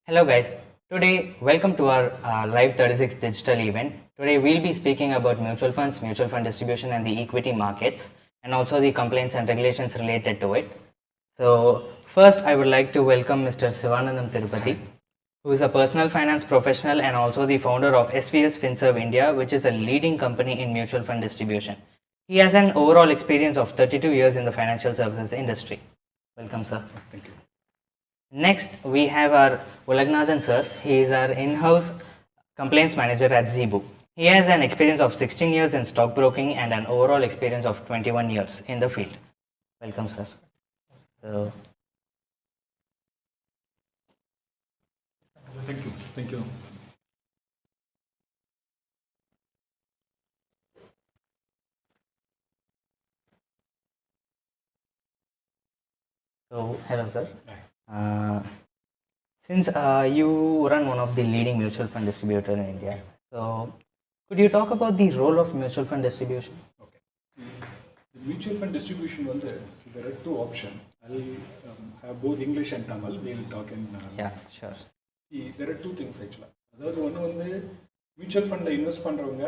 Hello guys, today welcome to our live 36 digital event. Today we'll be speaking about mutual funds, mutual fund distribution and the equity markets and also the complaints and regulations related to it. So first I would like to welcome Mr. Sivanandam Tirupati, who is a personal finance professional and also the founder of SVS FinServe India, which is a leading company in mutual fund distribution. He has an overall experience of 32 years in the financial services industry. Welcome sir. Thank you. Next, we have our Ulagnathan sir. He is our in-house complaints manager at Zebu. He has an experience of 16 years in stockbroking and an overall experience of 21 years in the field. Welcome, sir. Thank you. Thank you. So, hello, sir. Since you run one of the leading mutual fund distributor in India, so could you talk about the role of mutual fund distribution? Okay. The mutual fund distribution, so there are two options. I'll have both English and Tamil. They'll talk in. Yeah, sure. There are two things actually. அதாவது ஒன்று mutual ஃபண்டில் invest பண்ணுறவங்க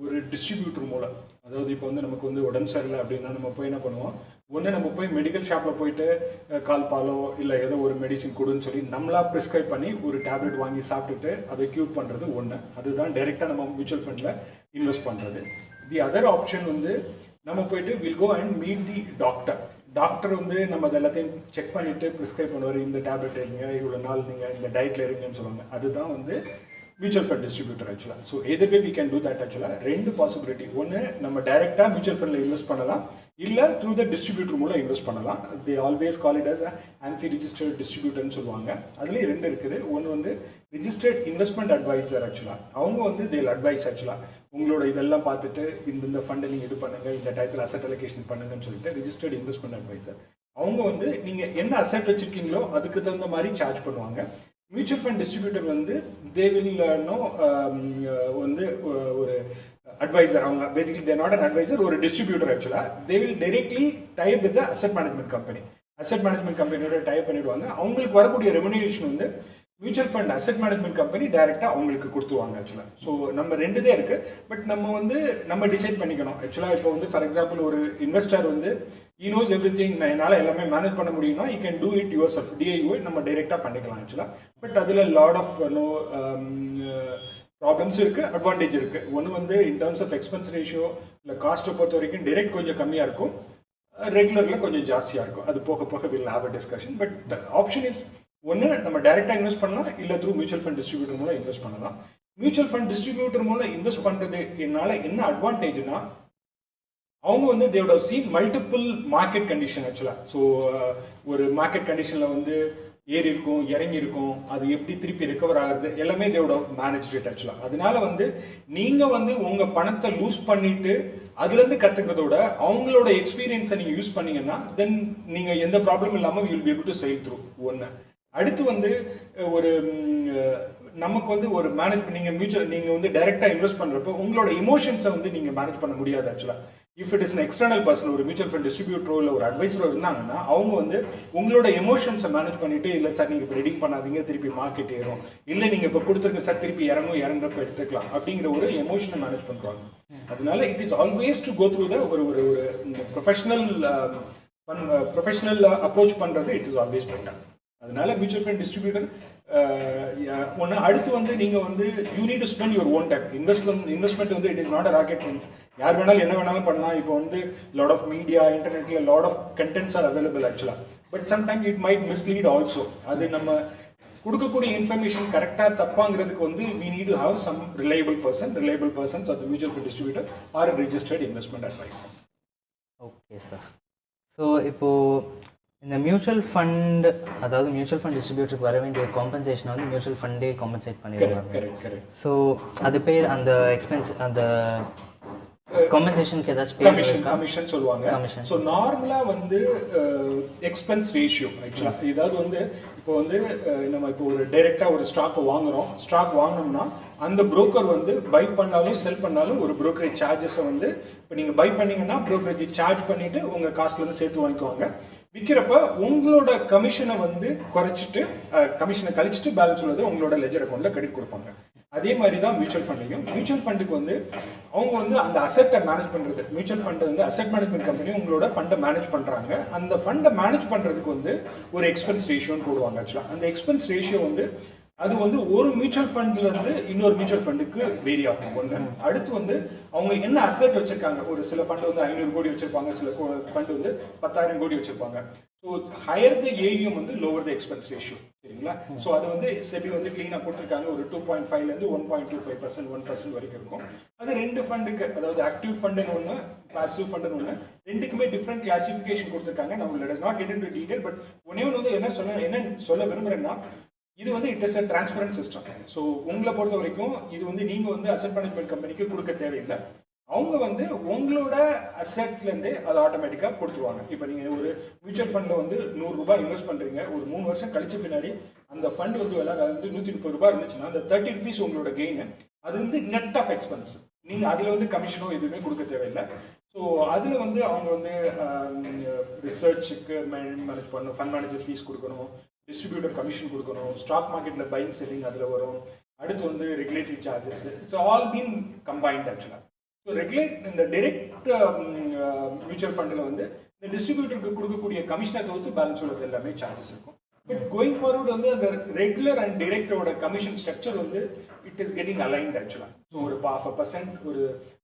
ஒரு distributor மூலம், அதாவது இப்போ நமக்கு உடம்பு சரியில்லை அப்படின்னா நம்ம போய் என்ன பண்ணுவோம், ஒன்று நம்ம போய் மெடிக்கல் ஷாப்பில் போயிட்டு கால்பாலோ இல்லை ஏதோ ஒரு மெடிசின் கொடுன்னு சொல்லி நம்மளா ப்ரிஸ்கிரைப் பண்ணி ஒரு டேப்லெட் வாங்கி சாப்பிட்டுட்டு அதை க்யூர் பண்ணுறது ஒன்று. அதுதான் டைரெக்டாக நம்ம மியூச்சுவல் ஃபண்டில் இன்வெஸ்ட் பண்ணுறது. தி அதர் ஆப்ஷன் நம்ம போயிட்டு will go and meet the doctor. Doctor நம்ம அது எல்லாத்தையும் செக் பண்ணிவிட்டு ப்ரிஸ்கிரைப் பண்ணுவார், இந்த டேப்லெட் இருங்க, இவ்வளோ நாள் நீங்கள் இந்த டயட்டில் இருங்கன்னு சொல்லுவாங்க. அதுதான் மியூச்சுவல் ஃபண்ட் டிஸ்ட்ரிபியூட்டர் ஆக்சுவலாக. So either way we can do that ஆக்சுவலாக. ரெண்டு பாசிபிலிட்டி. ஒன்று நம்ம டைரெக்டாக மியூச்சுவல் ஃபண்டில் இன்வெஸ்ட் பண்ணலாம், இல்லை த்ரூ த டிஸ்ட்ரிபியூட்டர் மூலம் இன்வெஸ்ட் பண்ணலாம். They always call it as AMFI registered டிஸ்ட்ரிபியூட்டர்னு சொல்லுவாங்க. அதுலேயும் ரெண்டு இருக்குது. ஒன்று ரிஜிஸ்டர்ட் இன்வெஸ்ட்மெண்ட் அட்வைசர் ஆக்சுவலாக. அவங்க தேல் அட்வைஸ் ஆக்சுவலாக உங்களோட இதெல்லாம் பார்த்துட்டு இந்த ஃபண்டை நீங்கள் இது பண்ணுங்கள், இந்த டயத்தில் அசெட் அலோகேஷன் பண்ணுங்கன்னு சொல்லிட்டு ரிஜிஸ்டர்ட் இன்வெஸ்ட்மெண்ட் அட்வைசர். அவங்க நீங்கள் என்ன அசெட் வச்சுருக்கீங்களோ அதுக்கு தகுந்த மாதிரி சார்ஜ் பண்ணுவாங்க. Mutual fund distributor they will know ஒரு அட்வைசர். அவங்க basically they're not an advisor, ஒரு டிஸ்ட்ரிபியூட்டர் ஆக்சுவலாக. They will directly type with asset management company. Asset management கம்பெனியோட டைப் பண்ணிடுவாங்க. அவங்களுக்கு வரக்கூடிய remuneration mutual fund asset management company டைரெக்டாக அவங்களுக்கு கொடுத்துருவாங்க ஆக்சுவலாக. ஸோ நம்ம ரெண்டுதே இருக்குது. பட் நம்ம டிசைட் பண்ணிக்கணும் ஆக்சுவலாக. இப்போ ஃபார் எக்ஸாம்பிள் ஒரு investor he knows everything, என்னால் எல்லாமே மேனேஜ் பண்ண முடியும்னா you can do it yourself. டிஐஓ நம்ம டைரெக்டாக பண்ணிக்கலாம் ஆக்சுவலாக. பட் அதில் லாட் ஆஃப் ப்ராப்ளம்ஸ் இருக்குது, அட்வான்டேஜ் இருக்குது. ஒன்று in terms of expense ratio இல்லை காஸ்ட்டை பொறுத்த வரைக்கும் டைரெக்ட் கொஞ்சம் கம்மியாக இருக்கும், ரெகுலரில் கொஞ்சம் ஜாஸ்தியாக இருக்கும். அது போக போக will have a discussion. But the option is ஒன்று நம்ம டைரெக்டாக இன்வெஸ்ட் பண்ணலாம், இல்லை த்ரூ மியூச்சுவல் ஃபண்ட் டிஸ்ட்ரிபியூட்டர் மூலம் இன்வெஸ்ட் பண்ணலாம். மியூச்சுவல் ஃபண்ட் டிஸ்ட்ரிபியூட்டர் மூலம் இன்வெஸ்ட் பண்ணுறது என்னால் என்ன அட்வான்டேஜ்னா, அவங்க தேவோட சீன் மல்டிபிள் மார்க்கெட் கண்டிஷன் ஆக்சுவலாக. ஸோ ஒரு மார்க்கெட் கண்டிஷனில் ஏறி இருக்கும், இறங்கி இருக்கும், அது எப்படி திருப்பி ரெக்கவர் ஆகுறது எல்லாமே தேவோட மேனேஜ் ரேட் ஆக்சுவலாக. அதனால நீங்கள் உங்கள் பணத்தை லூஸ் பண்ணிட்டு அதுலேருந்து கற்றுக்கிறதோட அவங்களோட எக்ஸ்பீரியன்ஸை நீங்கள் யூஸ் பண்ணீங்கன்னா தென் நீங்கள் எந்த ப்ராப்ளம் இல்லாமல் you'll be able to sail through. ஒன்று. அடுத்து ஒரு நமக்கு ஒரு மேனேஜ் நீங்கள் டைரெக்டாக இன்வெஸ்ட் பண்ணுறப்போ உங்களோட இமோஷன்ஸை நீங்கள் மேனேஜ் பண்ண முடியாது ஆக்சுவலாக. If it is an external person, ஒரு மியூச்சுவல் ஃபண்ட் டிஸ்ட்ரிபியூட்டரோ இல்லை ஒரு அட்வைசரோ இருந்தாங்கன்னா அவங்க உங்களோட எமோஷன்ஸை மேனேஜ் பண்ணிட்டு, இல்லை சார் நீங்கள் இப்போ ரெடிங் பண்ணாதீங்க, திருப்பி மார்க்கெட் ஏறும், இல்லை நீங்கள் இப்போ கொடுத்துருக்க சார் திருப்பி இறங்குறப்ப எடுத்துக்கலாம் அப்படிங்கிற ஒரு எமோஷனை மேனேஜ் பண்ணுறாங்க. அதனால it is always to go through the ஒரு ப்ரொஃபஷனல் அப்ரோச் பண்ணுறது இட் இஸ் ஆல்வேஸ் பெட்டர். அதனால மியூச்சுவல் ஃபண்ட் டிஸ்ட்ரிபியூட்டர் ஒன்று. அடுத்து நீங்கள் you need to spend your own time. Investment it is not a rocket science. யார் வேணாலும் என்ன வேணாலும் பண்ணலாம். இப்போ லாட் ஆஃப் மீடியா, இன்டர்நெட்ல lot of contents are available ஆக்சுவலாக. But sometime it might mislead also. அது நம்ம கொடுக்கக்கூடிய இன்ஃபர்மேஷன் கரெக்டாக தப்பாங்கிறதுக்கு we need to have some reliable persons or the mutual fund distributor or a registered investment advisor. Okay sir. So இப்போது இந்த mutual fund, அதாவது mutual fund டிஸ்ட்ரிபியூட்டருக்கு வர வேண்டிய காம்பன்சேஷன் மியூச்சுவல் ஃபண்டே காம்பன்சேட் பண்ணிடுவாங்க. கரெக்ட். ஸோ அது பேர் அந்த எக்ஸ்பென்ஸ், அந்த காம்பன்சேஷனுக்கு ஏதாச்சும் கமிஷன் சொல்லுவாங்க. ஸோ நார்மலாக எக்ஸ்பென்ஸ் ரேஷியோ ஆக்சுவலாக. ஏதாவது இப்போ நம்ம இப்போ ஒரு டைரெக்டாக ஒரு ஸ்டாக் வாங்கினோம்னா அந்த புரோக்கர் பை பண்ணாலும் செல் பண்ணாலும் ஒரு புரோக்கரேஜ் சார்ஜஸை இப்போ நீங்கள் பை பண்ணீங்கன்னா புரோக்கரேஜ் சார்ஜ் பண்ணிவிட்டு உங்கள் காஸ்ட்லேருந்து சேர்த்து வாங்கிக்குவாங்க. விற்கிறப்ப உங்களோட கமிஷனை வந்து குறைச்சிட்டு கமிஷனை கழிச்சிட்டு பேலன்ஸ் உள்ளது உங்களோட லெஜர் அக்கௌண்ட்ல கிரெடிட் கொடுப்பாங்க. அதே மாதிரி தான் மியூச்சுவல் ஃபண்டையும். மியூச்சுவல் ஃபண்டுக்கு வந்து அவங்க வந்து அந்த அசெட்டை மேனேஜ் பண்ணுறது, மியூச்சுவல் ஃபண்டு வந்து அசெட் மேனேஜ்மெண்ட் கம்பெனி உங்களோட ஃபண்டை மேனேஜ் பண்ணுறாங்க. அந்த ஃபண்டை மேனேஜ் பண்ணுறதுக்கு வந்து ஒரு எக்ஸ்பென்ஸ் ரேஷியோன்னு போடுவாங்க. ஆக்சுவலாக அந்த எக்ஸ்பென்ஸ் ரேஷியோ வந்து அது வந்து ஒரு மியூச்சுவல் ஃபண்ட்ல இருந்து இன்னொரு மியூச்சுவல் ஃபண்டுக்கு வேரி ஆகும். ஒன்று. அடுத்து வந்து அவங்க என்ன அசெட் வச்சிருக்காங்க, ஒரு சில ஃபண்ட் வந்து 500 கோடி வச்சிருப்பாங்க, சில ஃபண்ட் வந்து 10,000 கோடி வச்சிருப்பாங்க. ஸோ ஹையர் த ஏஎம் வந்து லோவர் த எக்ஸ்பென்ஸ் ரேஷியோ. சரிங்களா? ஸோ அது வந்து செபி வந்து கிளீனாக கொடுத்துருக்காங்க. ஒரு 2.5லேருந்து 1.25%, 1% வரைக்கும் இருக்கும். அது ரெண்டு ஃபண்டுக்கு, அதாவது ஆக்டிவ் ஃபண்டுன்னு ஒன்று, பாசிவ் ஃபண்டுன்னு ஒன்று, ரெண்டுக்குமே டிஃப்ரெண்ட் கிளாசிஃபிகேஷன் கொடுத்துருக்காங்க. நம்ம let us not get into detail. But ஒன்னே ஒன்று வந்து என்ன சொல்ல விரும்புகிறேன்னா, இது வந்து it is a transparent system. So உங்களை பொறுத்த வரைக்கும் இது வந்து நீங்கள் வந்து அசெட் மேனேஜ்மெண்ட் கம்பெனிக்கு கொடுக்க தேவையில்லை. அவங்க வந்து உங்களோட அசெட்லேருந்தே அதை ஆட்டோமேட்டிக்காக கொடுத்துருவாங்க. இப்போ நீங்கள் ஒரு மியூச்சுவல் ஃபண்டில் வந்து 100 ரூபாய் இன்வெஸ்ட் பண்ணுறீங்க. ஒரு 3 வருஷம் கழிச்ச பின்னாடி அந்த ஃபண்ட் வந்து விலை வந்து 130 ரூபாய் இருந்துச்சுன்னா அந்த 30 rupees உங்களோட கெயின். அது வந்து நெட் ஆஃப் எக்ஸ்பென்ஸ். நீங்கள் அதில் வந்து கமிஷனோ எதுவுமே கொடுக்க தேவையில்லை. ஸோ அதில் வந்து அவங்க வந்து ரிசர்ச்சுக்கு மேனேஜ் பண்ணணும், ஃபண்ட் மேனேஜர் ஃபீஸ் கொடுக்கணும், டிஸ்ட்ரிபியூட்டர் கமிஷன் கொடுக்கணும், ஸ்டாக் மார்க்கெட்டில் பையிங் செல்லிங் அதில் வரும். அடுத்து வந்து regulatory charges. It's all been combined ஆக்சுவலாக. ஸோ இந்த டைரக்ட் மியூச்சுவல் ஃபண்டில் வந்து இந்த டிஸ்ட்ரிபியூட்டருக்கு கொடுக்கக்கூடிய கமிஷனை தவிர்த்து பேலன்ஸ் உள்ளது எல்லாமே சார்ஜஸ் இருக்கும். பட் கோயிங் ஃபார்வர்ட் வந்து அந்த ரெகுலர் அண்ட் டைரக்டோட கமிஷன் ஸ்ட்ரக்சர் வந்து இட் இஸ் கெட்டிங் அலைன்ட் ஆக்சுவலாக. ஸோ ஒரு 0.5%, ஒரு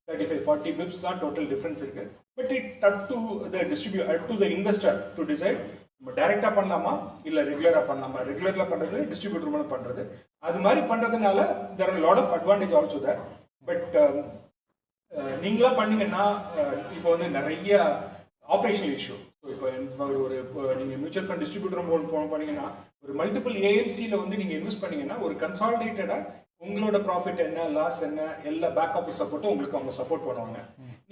35-40 பிப்ஸ் தான் டோட்டல் டிஃப்ரென்ஸ் இருக்குது. But it up to the investor to decide நம்ம டைரெக்டாக பண்ணலாமா இல்லை ரெகுலராக பண்ணலாமா. ரெகுலரில் பண்ணுறது டிஸ்ட்ரிபியூட்டர் மூலம் பண்ணுறது. அது மாதிரி பண்ணுறதுனால there are lot of advantage also there. But நீங்களா பண்ணீங்கன்னா இப்போ வந்து நிறைய ஆப்ரேஷனல் இஷ்யூ. ஸோ இப்போ நீங்கள் மியூச்சுவல் ஃபண்ட் டிஸ்ட்ரிபியூட்டர் மூலம் பண்ணீங்கன்னா ஒரு மல்டிபிள் ஏஎம்சியில் வந்து நீங்கள் இன்வெஸ்ட் பண்ணீங்கன்னா ஒரு கன்சாலிடேட்டடாக உங்களோட ப்ராஃபிட் என்ன, லாஸ் என்ன, எல்லா பேக் ஆஃபீஸ் சப்போர்ட்டும் உங்களுக்கு அவங்க சப்போர்ட் பண்ணுவாங்க.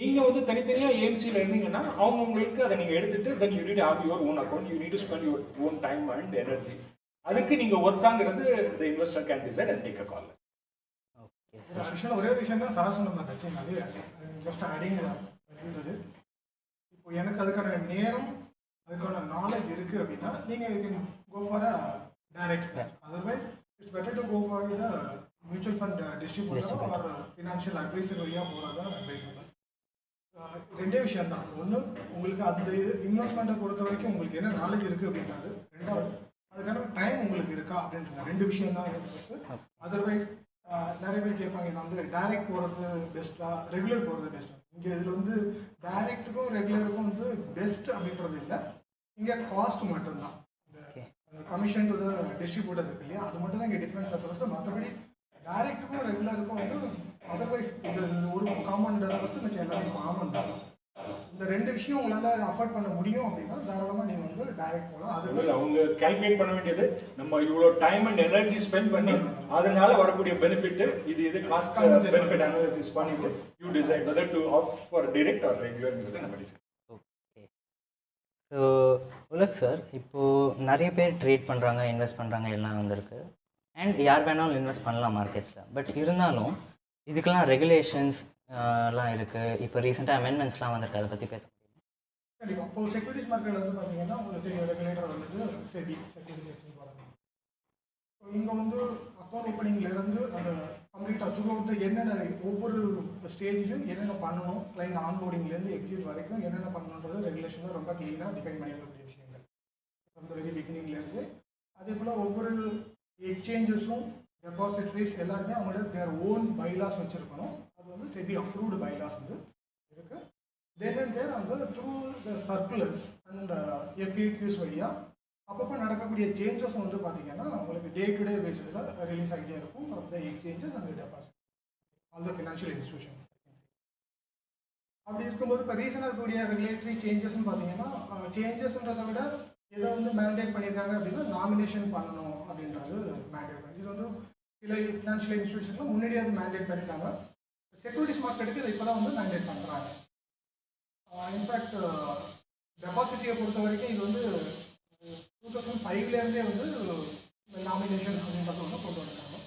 நீங்கள் வந்து தனித்தனியாக ஏஎம்சியில் இருந்தீங்கன்னா அவங்க உங்களுக்கு அதை நீங்கள் எடுத்துட்டு then you need have your own account, you need to spend your own time and energy. அதுக்கு நீங்கள் ஒர்த்தாங்கிறது the investor can decide and take a call. ஆக்சுவலாக ஒரே விஷயம் தான் சார் சொன்ன மாதிரி சேம் அதே ஜஸ்ட் ஆடிங் இப்போ எனக்கு அதுக்கான நேரம், அதுக்கான நாலேஜ் இருக்குது அப்படின்னா நீங்கள் you can go for a direct. Otherwise it's better to go for the mutual fund distributor or financial advisor வழியாக போகிறது தான் அட்வைஸ் தான். ரெண்டே விஷயம் தான். ஒன்று, உங்களுக்கு அந்த இன்வெஸ்ட்மெண்ட்டை பொறுத்த வரைக்கும் உங்களுக்கு என்ன நாலேஜ் இருக்குது அப்படின்றது. ரெண்டாவது, அதுக்கான டைம் உங்களுக்கு இருக்கா அப்படின்றது. ரெண்டு விஷயம் தான் இருக்குது. அதர்வைஸ் நிறைய பேர் கேட்பாங்க, நான் வந்து டைரக்ட் போகிறது பெஸ்ட்டாக, ரெகுலர் போகிறது பெஸ்ட்டாக. இங்கே இதில் வந்து டைரக்ட்டுக்கும் ரெகுலருக்கும் வந்து பெஸ்ட் அப்படின்றது இல்லை. இங்கே காஸ்ட் மட்டும்தான். இந்த கமிஷன் டு த டிஸ்ட்ரிபியூட்டர் இருக்கு இல்லையா, அது மட்டும் தான் இங்கே டிஃப்ரென்ஸை தவிர்த்து மற்றபடி டைரக்ட்டுக்கும் ரெகுலருக்கும் வந்து அதர்வைஸ் இது ஒரு காமன் தவிர்த்து மிச்சம் எல்லாமே காமன் தான். இந்த ரெண்டு விஷயம் உங்களால் அஃபோர்ட் பண்ண முடியும் அப்படின்னா தாராளமாக நீங்கள் வந்து டைரக்ட் போகலாம். அது அவங்க கால்குலேட் பண்ண வேண்டியது நம்ம இவ்வளோ டைம் அண்ட் எனர்ஜி ஸ்பெண்ட் பண்ணி அதனால வரக்கூடிய பெனிஃபிட் இது காஸ்ட் பெனிஃபிட் அனாலிசிஸ் பண்ணிட்டு you decide whether to opt for direct or ரெகுலர்ங்கிறது நம்ம டிசைட். ஓகே. ஸோ உலக் சார், இப்போது நிறைய பேர் ட்ரேட் பண்ணுறாங்க, இன்வெஸ்ட் பண்ணுறாங்க, எல்லாம் வந்திருக்கு. அண்ட் யார் வேணாலும் இன்வெஸ்ட் பண்ணலாம் மார்க்கெட்ஸில். பட் இருந்தாலும் இதுக்கெல்லாம் ரெகுலேஷன்ஸ் எல்லாம் இருக்குது. இப்போ ரீசெண்டாக அமெண்ட்மெண்ட்ஸ்லாம் வந்திருக்கு, அதை பற்றி பேச முடியும்? கண்டிப்பாக. இப்போ செக்யூரிட்டிஸ் மார்க்கெட் வந்து பார்த்தீங்கன்னா உங்களுக்கு ரெகுலேட்டர் வந்து செபி செக்யூரிட்டிஸ் எக்ஸ்சேஞ்ச் போகிறாங்க. ஸோ இங்கே வந்து அக்கௌண்ட் ஓப்பனிங்லேருந்து அந்த கம்ப்ளீட்டாக த்ரூ அவுட் என்னென்ன ஒவ்வொரு ஸ்டேஜ்லையும் என்னென்ன பண்ணணும், கிளைண்ட் ஆன்போர்டிங்லேருந்து எக்ஸிட் வரைக்கும் என்னென்ன பண்ணணுன்றது ரெகுலேஷனில் ரொம்ப க்ளீனாக டிஃபைன் பண்ணியிருக்கக்கூடிய விஷயங்கள் ஃப்ரம் த வெரி பிகினிங்லேருந்து. அதே போல் ஒவ்வொரு எக்ஸ்சேஞ்சஸும் டெபாசிட்ரிஸ் எல்லாருமே அவங்களோட தேர் ஓன் பைலாஸ் வச்சுருக்கணும். அது வந்து செபி அப்ரூவ்டு பைலாஸ் வந்து இருக்குது. தென் அண்ட் தேர் அந்த through the circulars and FAQs வழியாக அப்பப்போ நடக்கக்கூடிய சேஞ்சஸ் வந்து பார்த்தீங்கன்னா உங்களுக்கு டே டு டே பேஸில் ரிலீஸ் ஆகிட்டே இருக்கும் from the exchanges and deposit all the financial institutions. அப்படி இருக்கும்போது இப்போ ரீசனாக இருக்கக்கூடிய ரெகுலேட்டரி சேஞ்சஸ்ன்னு பார்த்தீங்கன்னா சேஞ்சஸ்ன்றதை விட எதை வந்து மேண்டேட் பண்ணியிருக்காங்க அப்படின்னா நாமினேஷன் பண்ணணும் அப்படின்றது மேண்டேட் பண்ணி. இது வந்து சில ஃபினான்ஷியல் இன்ஸ்டியூஷன்ஸில் முன்னாடியே அது மேண்டேட் பண்ணியிருக்காங்க. செக்யூரிட்டிஸ் மார்க்கெட்டுக்கு இதை இப்போ தான் வந்து மேண்டேட் பண்ணுறாங்க. இன்ஃபேக்ட் டெபாசிட்டியை பொறுத்த வரைக்கும் இது வந்து 2005லேருந்தே வந்து நாமினேஷன் அப்படின்றத வந்து கொண்டு வந்திருக்காங்க.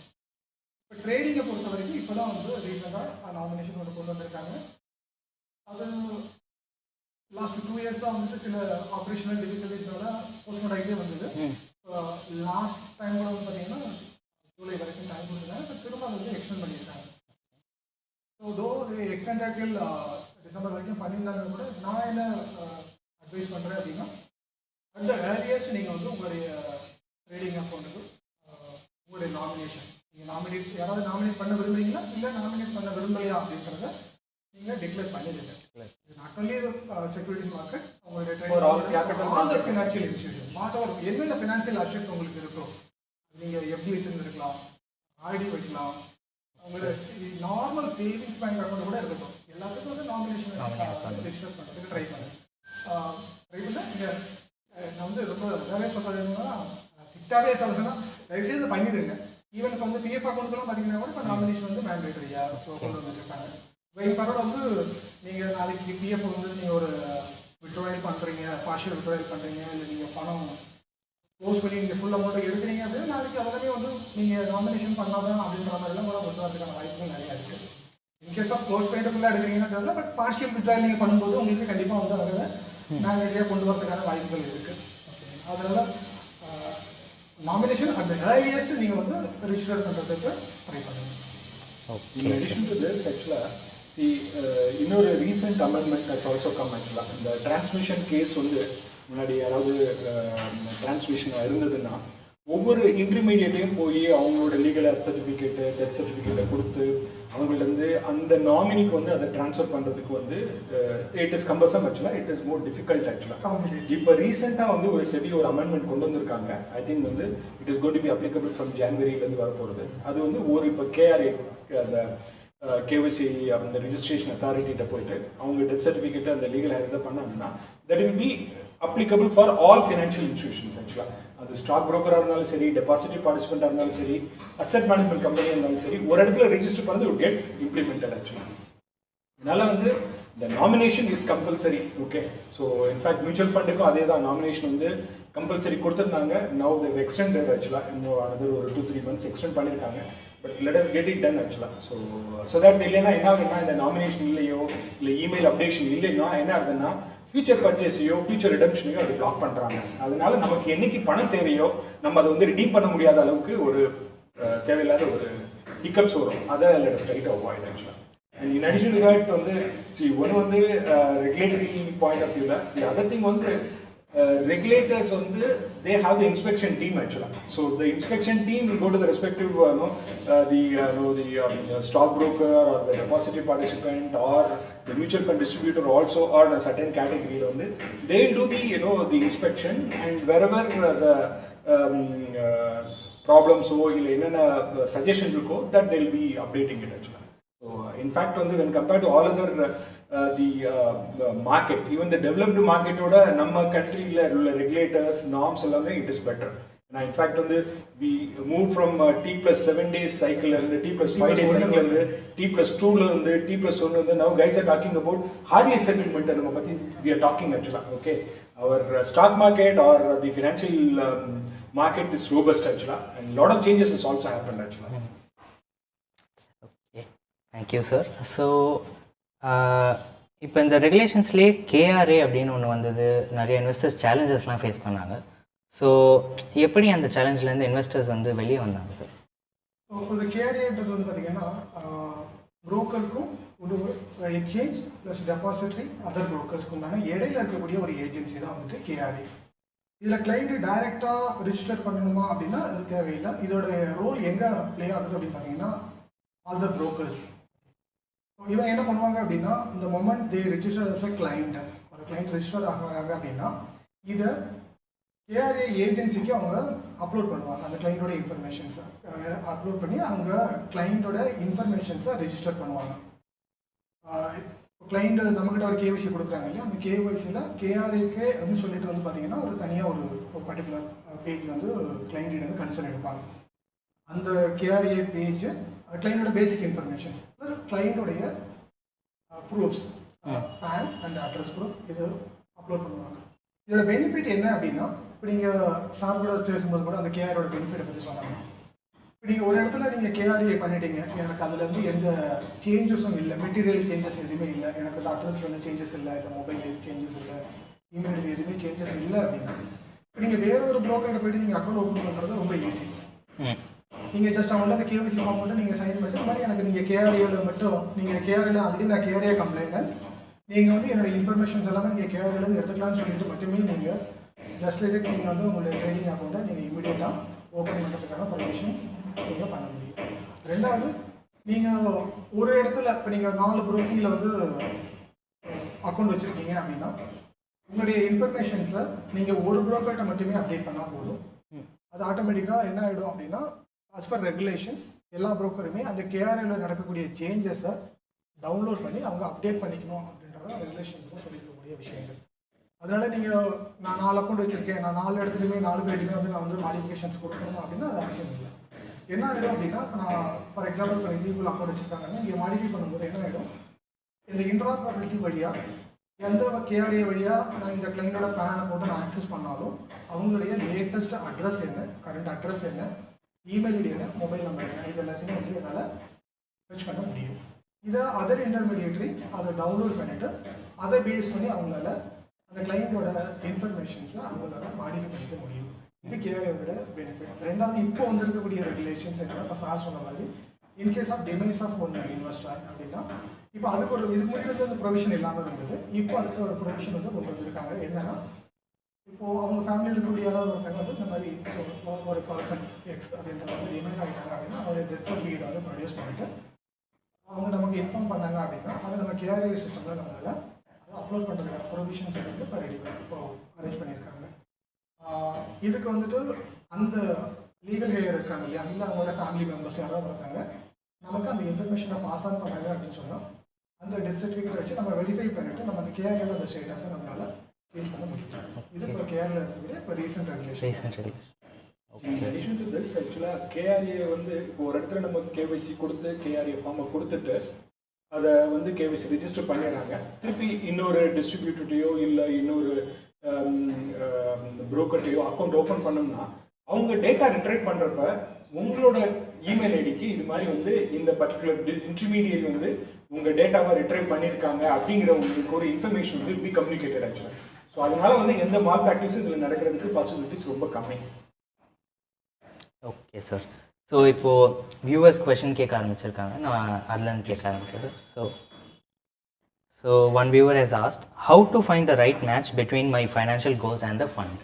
இப்போ ட்ரேடிங்கை பொறுத்த வரைக்கும் இப்போ தான் வந்து ரீசெண்டாக நாமினேஷன் வந்து கொண்டு வந்திருக்காங்க. அது லாஸ்ட் 2 இயர்ஸாக வந்துட்டு சில ஆப்ரேஷனல் டிஃபிகல்ட்டிஸ்னால போஸ்ட்மார்ட் ஆகிட்டே வந்தது. லாஸ்ட் டைம் கூட வந்து பார்த்தீங்கன்னா ஜூலை வரைக்கும் டைம் கொடுத்துருக்காங்க. இப்போ திரும்ப அதை வந்து எக்ஸ்டெண்ட் பண்ணியிருக்காங்க. ஸோ தோ எக்ஸ்டெண்டட் டில் டிசம்பர் வரைக்கும் பண்ணியிருந்தாங்க கூட நான் என்ன அட்வைஸ் பண்ணுறேன் அப்படின்னா, அந்த ஏர்லியஸ்ட் நீங்கள் வந்து உங்களுடைய ட்ரேடிங் அக்கௌண்ட்டுக்கு உங்களுடைய நாமினேஷன் நீங்கள் யாராவது நாமினேட் பண்ண விரும்புறீங்களா இல்லை நாமினேட் பண்ண விரும்பலையா அப்படின்றத நீங்கள் டிக்ளேர் பண்ணிடுங்க. நாட் ஒன்லி செக்யூரிட்டிஸ் மார்க்கெட், உங்களுடைய ஃபினான்ஷியல் இன்ஸ்டியூஷன் வாட் என்னென்ன ஃபினான்ஷியல் அசெட்ஸ் உங்களுக்கு இருக்கோ நீங்கள் எப்படி வச்சுருந்துருக்கலாம், ஆர்டி வைக்கலாம், உங்களோட நார்மல் சேவிங்ஸ் பேங்க் அக்கௌண்ட் கூட இருக்கட்டும், எல்லாத்துக்கும் வந்து நாமினேஷன் ரிஜிஸ்டர் பண்ணுறதுக்கு ட்ரை பண்ணுங்கள். ட்ரை பண்ண நீங்கள் நான் வந்து ரொம்ப நிறைய சொல்கிறது என்னன்னா, ஸ்ட்ரிக்டாகவே சொல்கிறேன்னா தயவுசெய்து பண்ணிடுங்க. ஈவன் இப்போ வந்து பிஎஃப் அக்கௌண்ட்லாம் பார்த்தீங்கன்னா கூட இப்போ நாமினேஷன் வந்து மேண்டேட்டரியாக கொண்டு வந்துருக்காங்க. இப்போ பரவாயில்ல வந்து நீங்கள் நாளைக்கு பிஎஃப் வந்து நீங்கள் ஒரு விட்ராயல் பண்ணுறீங்க, பார்ஷியல் விட்ராயல் பண்ணுறீங்க, இல்லை நீங்கள் பணம் க்ளோஸ் பண்ணி நீங்கள் ஃபுல் அமௌண்ட்டை எடுக்கிறீங்க அப்படின்னா நாளைக்கு அதெல்லாமே வந்து நீங்கள் நாமினேஷன் பண்ணாதான் அப்படின்ற மாதிரிலாம் கூட கொண்டு வரதுக்கான வாய்ப்புகள் நிறையா இருக்குது. இன்கேஸ் ஆஃப் க்ளோஸ் பண்ணிட்டு ஃபுல்லாக எடுக்கிறீங்கன்னா தெரியல, பட் பார்ஷியல் விட்ராயல் நீங்கள் பண்ணும்போது உங்களுக்கு கண்டிப்பாக வந்து அதை மேண்டேட்டரியாக கொண்டு வரதுக்கான வாய்ப்புகள் இருக்குது. ஓகே, அதனால் நாமினேஷன் அந்த ஏர்லியஸ்ட் நீங்கள் வந்து ரிஜிஸ்டர் பண்ணுறதுக்கு ட்ரை பண்ணுங்கள். In addition to this, actually, see, இன்னொரு recent amendment has also come actually. இந்த டிரான்ஸ்மிஷன் கேஸ் வந்து முன்னாடி யாராவது டிரான்ஸ்மிஷன் இருந்ததுன்னா ஒவ்வொரு இன்டர்மீடியட்டையும் போய் அவங்களோட லீகல் சர்டிஃபிகேட்டு, டெத் சர்டிஃபிகேட்டை கொடுத்து அவங்கள்ட்ட அந்த நாமினிக்கு வந்து அதை ட்ரான்ஸ்ஃபர் பண்ணுறதுக்கு வந்து இட் இஸ் கம்பல்சம் ஆக்சுவலாக, இட் இஸ் மோர் டிஃபிகல்ட் ஆக்சுவலாக. இப்போ ரீசெண்டாக வந்து ஒரு செபி ஒரு அமெண்ட்மெண்ட் கொண்டு வந்திருக்காங்க. ஐ திங்க் வந்து it is going to be applicable from ஜனவரியிலேருந்து வரப்போகிறது. அது வந்து ஒரு இப்போ கேஆர்ஏ அந்த கேஒய்சி அந்த ரிஜிஸ்ட்ரேஷன் அத்தாரிட்டிகிட்ட போயிட்டு அவங்க டெத் சர்டிஃபிகேட் அந்த லீகல் ஹேர் இதை பண்ணாங்கன்னா that will be applicable for all financial institutions ஆக்சுவலாக. அது ஸ்டாக் புரோக்கராக இருந்தாலும் சரி, டெபாசிட்டரி பார்ட்டிசிபெண்ட்டாக இருந்தாலும் சரி, அசெட் மேனேஜ்மெண்ட் கம்பெனியாக இருந்தாலும் சரி, ஒரு இடத்துல ரெஜிஸ்டர் பண்ணது ஒரு கெட் இம்ப்ளிமெண்டட் ஆக்சுவலாக. அதனால் வந்து இந்த nomination is compulsory. Okay, so in fact mutual ஃபண்டுக்கும் அதே தான் நாமினேஷன் வந்து கம்பல்சரி கொடுத்துருந்தாங்க. நவ் தேவ் எக்ஸ்டெண்டட் ஆக்சுவலாக, இன்னும் அனதர் ஒரு 2-3 months எக்ஸ்டெண்ட் பண்ணியிருக்காங்க. But let us get it done ஆக்சுவலாக. ஸோ தட் இல்லைன்னா என்ன ஆகுதுன்னா, இந்த நாமினேஷன் இல்லையோ இல்லை இமெயில் அப்டேஷன் இல்லைன்னா என்ன ஆகுதுன்னா ஃபியூச்சர் பர்ச்சேஸையோ ஃபியூச்சர் ரிடம்ஷனையோ அது பிளாக் பண்ணுறாங்க. அதனால நமக்கு என்னைக்கு பணம் தேவையோ நம்ம அதை வந்து ரிடீம் பண்ண முடியாத அளவுக்கு ஒரு தேவையில்லாத ஒரு ஹிக்கப்ஸ் வரும். அதை let us try to avoid ஆக்சுவலாக. And in addition to that, one வந்து regulatory point of view, the other thing வந்து regulators வந்து they have the inspection team actually. So the inspection team will go to the respective the stockbroker or the depository participant or the mutual fund distributor also, or a certain category வந்து they will do the the inspection, and wherever the problems or என்னென்ன suggestions இருக்கோ that they will be updating it actually. So in fact when compared to all other the market, even the developed market oda நம்ம countryல உள்ள regulators norms எல்லாமே it is better. And in fact we moved from T+7 days cycle and T+5 days cycle and T+2 and T+1 and now guys are talking about hardly settlement and நம்ம பத்தி we are talking actually. Okay, our stock market or the financial market is robust actually, and a lot of changes has also happened actually. Thank you sir. So இப்போ இந்த ரெகுலேஷன்ஸ்லேயே KRA அப்படின்னு ஒன்று வந்தது, நிறைய investors சேலஞ்சஸ்லாம் face பண்ணாங்க. So எப்படி அந்த சேலஞ்சிலேருந்து investors வந்து வெளியே வந்தாங்க சார்? ஸோ இந்த கேஆர்ஏன்றது வந்து பார்த்திங்கன்னா புரோக்கருக்கும் ஒரு எக்ஸ்சேஞ்ச் ப்ளஸ் டெபாசிட்ரி அதர் புரோக்கர்ஸ்க்கு உண்டான இடையில இருக்கக்கூடிய ஒரு ஏஜென்சி தான் வந்துட்டு கேஆர்ஏ. இதில் கிளைண்ட்டு டைரெக்டாக ரிஜிஸ்டர் பண்ணணுமா அப்படின்னா அது தேவையில்லை. இதோட ரோல் எங்கே ப்ளே ஆகுது அப்படின்னு பார்த்தீங்கன்னா அதர் புரோக்கர்ஸ் இவங்க என்ன பண்ணுவாங்க அப்படின்னா, இந்த moment they register as a client, ஒரு கிளைண்ட் ரிஜிஸ்டர் ஆகிறாங்க அப்படின்னா இதை கேஆர்ஏ ஏஜென்சிக்கு அவங்க அப்லோட் பண்ணுவாங்க. அந்த கிளைண்ட்டோட இன்ஃபர்மேஷன்ஸை அப்லோட் பண்ணி அவங்க கிளைண்ட்டோட இன்ஃபர்மேஷன்ஸை ரெஜிஸ்டர் பண்ணுவாங்க. கிளைண்ட் நம்மக்கிட்ட ஒரு கேஒய்சி கொடுக்குறாங்க இல்லையா, அந்த கேஒய்சியில் கேஆர்ஏக்கு அப்படின்னு சொல்லிட்டு வந்து பார்த்தீங்கன்னா ஒரு தனியாக ஒரு பர்டிகுலர் பேஜ் வந்து கிளைண்ட்டில் வந்து கன்சர்ன் எடுப்பாங்க. அந்த கேஆர்ஏ பேஜ் கிளைண்டோட பேசிக் இன்ஃபர்மேஷன்ஸ் ப்ளஸ் கிளைண்டோடைய proofs PAN and address proof இது அப்லோட் பண்ணுவாங்க. இதோட பெனிஃபிட் என்ன அப்படின்னா, இப்போ நீங்கள் சார் கூட பேசும்போது கூட அந்த கேஆரோட பெனிஃபிட்டை பற்றி சொன்னாங்க. இப்போ நீங்கள் ஒரு இடத்துல நீங்கள் கேஆர்ஏ பண்ணிட்டீங்க, எனக்கு அதுலேருந்து எந்த சேஞ்சஸும் இல்லை, மெட்டீரியல் சேஞ்சஸ் எதுவுமே இல்லை, எனக்கு அந்த அட்ரஸில் வந்து சேஞ்சஸ் இல்லை, இல்லை மொபைல் சேஞ்சஸ் இல்லை, இமெயில் எதுவுமே சேஞ்சஸ் இல்லை அப்படின்னா நீங்கள் வேற ஒரு ப்ரோக்கர்கிட்ட போயிட்டு நீங்கள் அக்கௌண்ட் ஓப்பன் பண்ணுறது ரொம்ப ஈஸி. நீங்கள் ஜஸ்ட் அவங்கள்ட்ட அந்த கேவிசி ஃபார்ம் மட்டும் நீங்கள் சைன் பண்ணிட்டு இந்த மாதிரி எனக்கு நீங்கள் கேஆர்ஏவில் மட்டும் நீங்கள் கேஆர்ஏல ஆல்ரெடி நான் கேஆர்ஏ கம்ப்ளைண்ட் நீங்கள் வந்து என்னோட இன்ஃபர்மேஷன்ஸ் எல்லாமே நீங்கள் கேஆர்ஏலேருந்து எடுத்துக்கலாம்னு சொல்லிட்டு மட்டுமே நீங்கள் ஜஸ்ட் லைக் நீங்கள் வந்து உங்களுடைய ட்ரேடிங் அக்கௌண்ட்டை நீங்கள் இமீடியட்டாக ஓப்பன் பண்ணுறதுக்கான பர்மிஷன்ஸ் நீங்கள் பண்ண முடியும். ரெண்டாவது, நீங்கள் ஒரு இடத்துல இப்போ நீங்கள் 4 ப்ரோக்கிங்கில் வந்து அக்கௌண்ட் வச்சுருக்கீங்க அப்படின்னா உங்களுடைய இன்ஃபர்மேஷன்ஸில் நீங்கள் ஒரு ப்ரோக்கர்கிட்ட மட்டுமே அப்டேட் பண்ணால் போதும். அது ஆட்டோமேட்டிக்காக என்ன ஆகிடும் அப்படின்னா as per ரெகுலேஷன்ஸ் எல்லா ப்ரோக்கருமே அந்த கேஆர்ஏல நடக்கக்கூடிய சேஞ்சஸை டவுன்லோட் பண்ணி அவங்க அப்டேட் பண்ணிக்கணும் அப்படின்றத ரெகுலேஷன்ஸில் சொல்லிக்கக்கூடிய விஷயங்கள். அதனால் நீங்கள் நான் 4 அக்கௌண்ட் வச்சுருக்கேன், நான் 4 இடத்துலையுமே 4 பேருமே வந்து நான் வந்து மாடிஃபிகேஷன்ஸ் கொடுக்கணும் அப்படின்னா அது அவசியம் இல்லை. என்ன ஆகிடும் அப்படின்னா நான் ஃபார் எக்ஸாம்பிள் இப்போ Zebu அக்கௌண்ட் வச்சுருக்காங்கன்னா இங்கே மாடிஃபை பண்ணும்போது என்ன ஆகிடும், இந்த இன்ட்ராபரபிலிட்டி வழியாக எந்த கேஆர்ஏ வழியாக நான் இந்த கிளைண்டோட பிளானை போட்டு நான் ஆக்சஸ் பண்ணாலும் அவங்களுடைய லேட்டஸ்ட் அட்ரஸ் என்ன, கரண்ட் அட்ரஸ் என்ன, இமெயில் ஐடி என்ன, மொபைல் நம்பர் என்ன, இது எல்லாத்தையுமே வந்து என்னால் ஃபெச் பண்ண முடியும். இதை அதர் இன்டர்மீடியேட்டரி அதை டவுன்லோட் பண்ணிவிட்டு அதை பேஸ் பண்ணி அவங்களால அந்த கிளைண்டோட இன்ஃபர்மேஷன்ஸை அவங்களால மாடிஃபை பண்ணிக்க முடியும். இது கேஆர்ஏவோட பெனிஃபிட். ரெண்டாவது, இப்போ வந்திருக்கக்கூடிய ரெகுலேஷன்ஸ் என்னன்னா இப்போ சார் சொன்ன மாதிரி in case of demise of one investor அப்படின்னா இப்போ அதுக்கு ஒரு இதுக்கு முன்னாடி அந்த ப்ரொவிஷன் இல்லாமல் இருந்தது. இப்போ அதுக்கு ஒரு ப்ரொவிஷன் வந்து கொண்டு வந்திருக்காங்க. என்னன்னா இப்போது அவங்க ஃபேமிலியில் இருக்கக்கூடிய யாராவது ஒருத்தங்க வந்து இந்த மாதிரி ஒரு பர்சன் எக்ஸ் அப்படின்ற வந்து டிமைஸ் ஆகிட்டாங்க அப்படின்னா அவருடைய டெத் சர்டிஃபிகேட் வந்து ப்ரொடியூஸ் பண்ணிவிட்டு அவங்க நமக்கு இன்ஃபார்ம் பண்ணாங்க அப்படின்னா அதை நம்ம கேஆர்ஏ சிஸ்டமில் நம்மளால் அதை அப்லோட் பண்ணுறதுக்கான ப்ரொவிஷன்ஸ் வந்து இப்போ ரெடி பண்ணி இப்போ அரேஞ்ச் பண்ணியிருக்காங்க. இதுக்கு வந்துட்டு அந்த லீகல் ஹேயர் இருக்காங்க இல்லையா, இல்லை அவங்களோட ஃபேமிலி மெம்பர்ஸ் யாராவது ஒருத்தாங்க நமக்கு அந்த இன்ஃபர்மேஷனை பாஸ் ஆன் பண்ணாங்க அப்படின்னு சொன்னால் அந்த டெத் சர்டிஃபிகேட் வச்சு நம்ம வெரிஃபை பண்ணிவிட்டு நம்ம அந்த கேஆர்ஏல அந்த ஸ்டேட்டஸை நம்மளால் சேஞ்ச் பண்ண முடியும். இது இப்போ கேஆர்ஏல எடுத்துக்கிட்டே இப்போ recent regulation. In addition to this, ஆக்சுவலாக கேஆர்ஏ வந்து இப்போ ஒரு இடத்துல நம்ம கேவைசி கொடுத்து கேஆர்ஏ ஃபார்மை கொடுத்துட்டு அதை வந்து கேவைசி ரிஜிஸ்டர் பண்ணிடுறாங்க. திருப்பி இன்னொரு டிஸ்ட்ரிபியூட்டர்டையோ இல்லை இன்னொரு புரோக்கர்டையோ அக்கௌண்ட் ஓப்பன் பண்ணோம்னா அவங்க டேட்டா ரிட்ரைவ் பண்ணுறப்ப உங்களோட இமெயில் ஐடிக்கு இது மாதிரி வந்து இந்த பர்டிகுலர் இன்டர்மீடியேட் வந்து உங்கள் டேட்டாவை ரிட்ரைவ் பண்ணியிருக்காங்க அப்படிங்கிற உங்களுக்கு ஒரு இன்ஃபர்மேஷன் வந்து பி கம்யூனிகேட்டட் ஆக்சுவலாக. ஸோ அதனால வந்து எந்த மால் ப்ராக்டிஸும் இதில் நடக்கிறதுக்கு பாசிபிலிட்டிஸ் ரொம்ப கம்மி. Okay sir. ஸோ இப்போது வியூவர்ஸ் கொஷின் கேட்க ஆரம்பிச்சிருக்காங்க, நான் அதுலேருந்து கேட்க ஆரம்பிக்கிறது. So one viewer has asked, how to find the right match between my financial goals and the fund?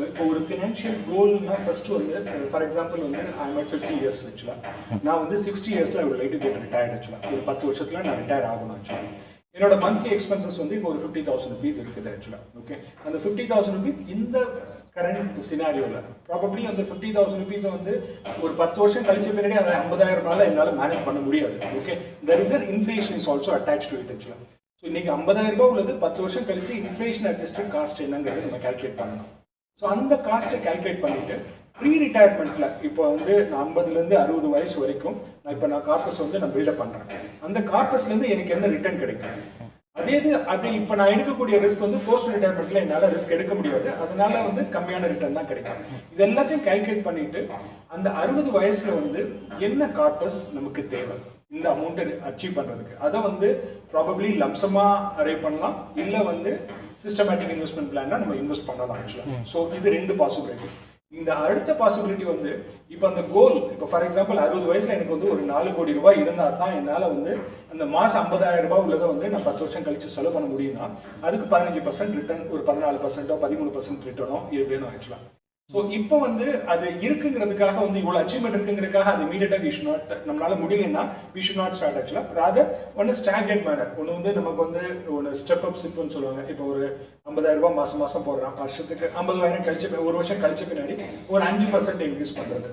இப்போ ஒரு ஃபினான்ஷியல் கோல்னா ஃபர்ஸ்ட் வந்து ஃபார் எக்ஸாம்பிள் வந்து ஐம் அட் 50 இயர்ஸ் ஆக்சுவலாக. நான் வந்து 60 இயர்ஸில் I would like to get retired ஆக்சுவலாக. ஒரு 10 வருஷத்தில் நான் ரிட்டையர் ஆகணும் ஆக்சுவலாக. என்னோட மந்த்லி எக்ஸ்பென்சஸ் வந்து இப்போ ஒரு 50,000 rupees இருக்குது ஆக்சுவலாக. ஓகே, அந்த 50,000 rupees இந்த கரண்ட் சினாரியோவில் ப்ராபப்ளி அந்த 50,000 rupees வந்து ஒரு 10 வருஷம் கழிச்ச பின்னாடி அதை 50,000 ரூபாயில் என்னால் மேனேஜ் பண்ண முடியாது. Okay, that is an inflation is also attach to it ஆக்சுவலாக. ஸோ இன்றைக்கி 50,000 ரூபாய் உள்ளது 10 வருஷம் கழிச்சு இன்ஃப்ளேஷன் அட்ஜஸ்டட் காஸ்ட் என்னங்கிறது நம்ம கால்குலேட் பண்ணணும். ஸோ அந்த காஸ்ட்டை கால்குலேட் பண்ணிவிட்டு ப்ரீ ரிட்டையர்மெண்ட்டில் இப்போ வந்து நான் 50லேருந்து 60 வயசு வரைக்கும் நான் கார்பஸ் வந்து நான் பில்டப் பண்ணுறேன். அந்த கார்பஸ்லேருந்து எனக்கு என்ன ரிட்டர்ன் கிடைக்கும், அது இப்போ நான் எடுக்கக்கூடிய ரிஸ்க் வந்து போஸ்ட் ரிட்டையர்மெண்ட்டில் என்னால் ரிஸ்க் எடுக்க முடியாது. அதனால வந்து கம்மியான ரிட்டர்ன் தான் கிடைக்கும். இது எல்லாத்தையும் கால்குலேட் பண்ணிவிட்டு அந்த 60 வயசில் வந்து என்ன கார்பஸ் நமக்கு தேவை இந்த அமௌண்ட்டை அச்சீவ் பண்ணுறதுக்கு, அதை வந்து ப்ராபப்ளி லம்சமாக அரைவ் பண்ணலாம், இல்லை வந்து சிஸ்டமேட்டிக் இன்வெஸ்ட்மெண்ட் பிளான்னா நம்ம இன்வெஸ்ட் பண்ணலாம் ஆக்சுவலாக. ஸோ இது 2 பாசிபிலிட்டி. இந்த அடுத்த பாசிபிலிட்டி வந்து இப்போ அந்த கோல், இப்போ ஃபார் எக்ஸாம்பிள் 60 வயசில் எனக்கு வந்து ஒரு 4 கோடி ரூபாய் இருந்தால் தான் என்னால் வந்து அந்த மாதம் 50,000 ரூபாய் உள்ளதை வந்து நான் 10 வருஷம் கழிச்சு செலவு பண்ண முடியும்னா அதுக்கு 15% ரிட்டர்ன், ஒரு 14% 13% ரிட்டர்னோ வேணும் ஆக்சுவலாக. ஸோ இப்போ வந்து அது இருக்குங்கிறதுக்காக வந்து இவ்வளோ அச்சீவ்மெண்ட் இருக்குங்கிறதுக்காக அது இமீடியட்டாக வி ஷுட் நாட், நம்மளால முடியலன்னா வி ஷுட் நாட் ஸ்டார்ட் ஆக்சுவலாக. ராதர் ஒன்று ஸ்டாண்டர்ட் மேனர், ஒன்று வந்து நமக்கு வந்து ஒன்று ஸ்டெப் அப் சிப்னு சொல்லுவாங்க. இப்போ ஒரு 50,000 ரூபாய் மாதம் போடுறான், வருஷத்துக்கு 50,000 கழிச்ச ஒரு வருஷம் கழிச்ச பின்னாடி ஒரு 5% இன்க்ரீஸ் பண்ணுறது.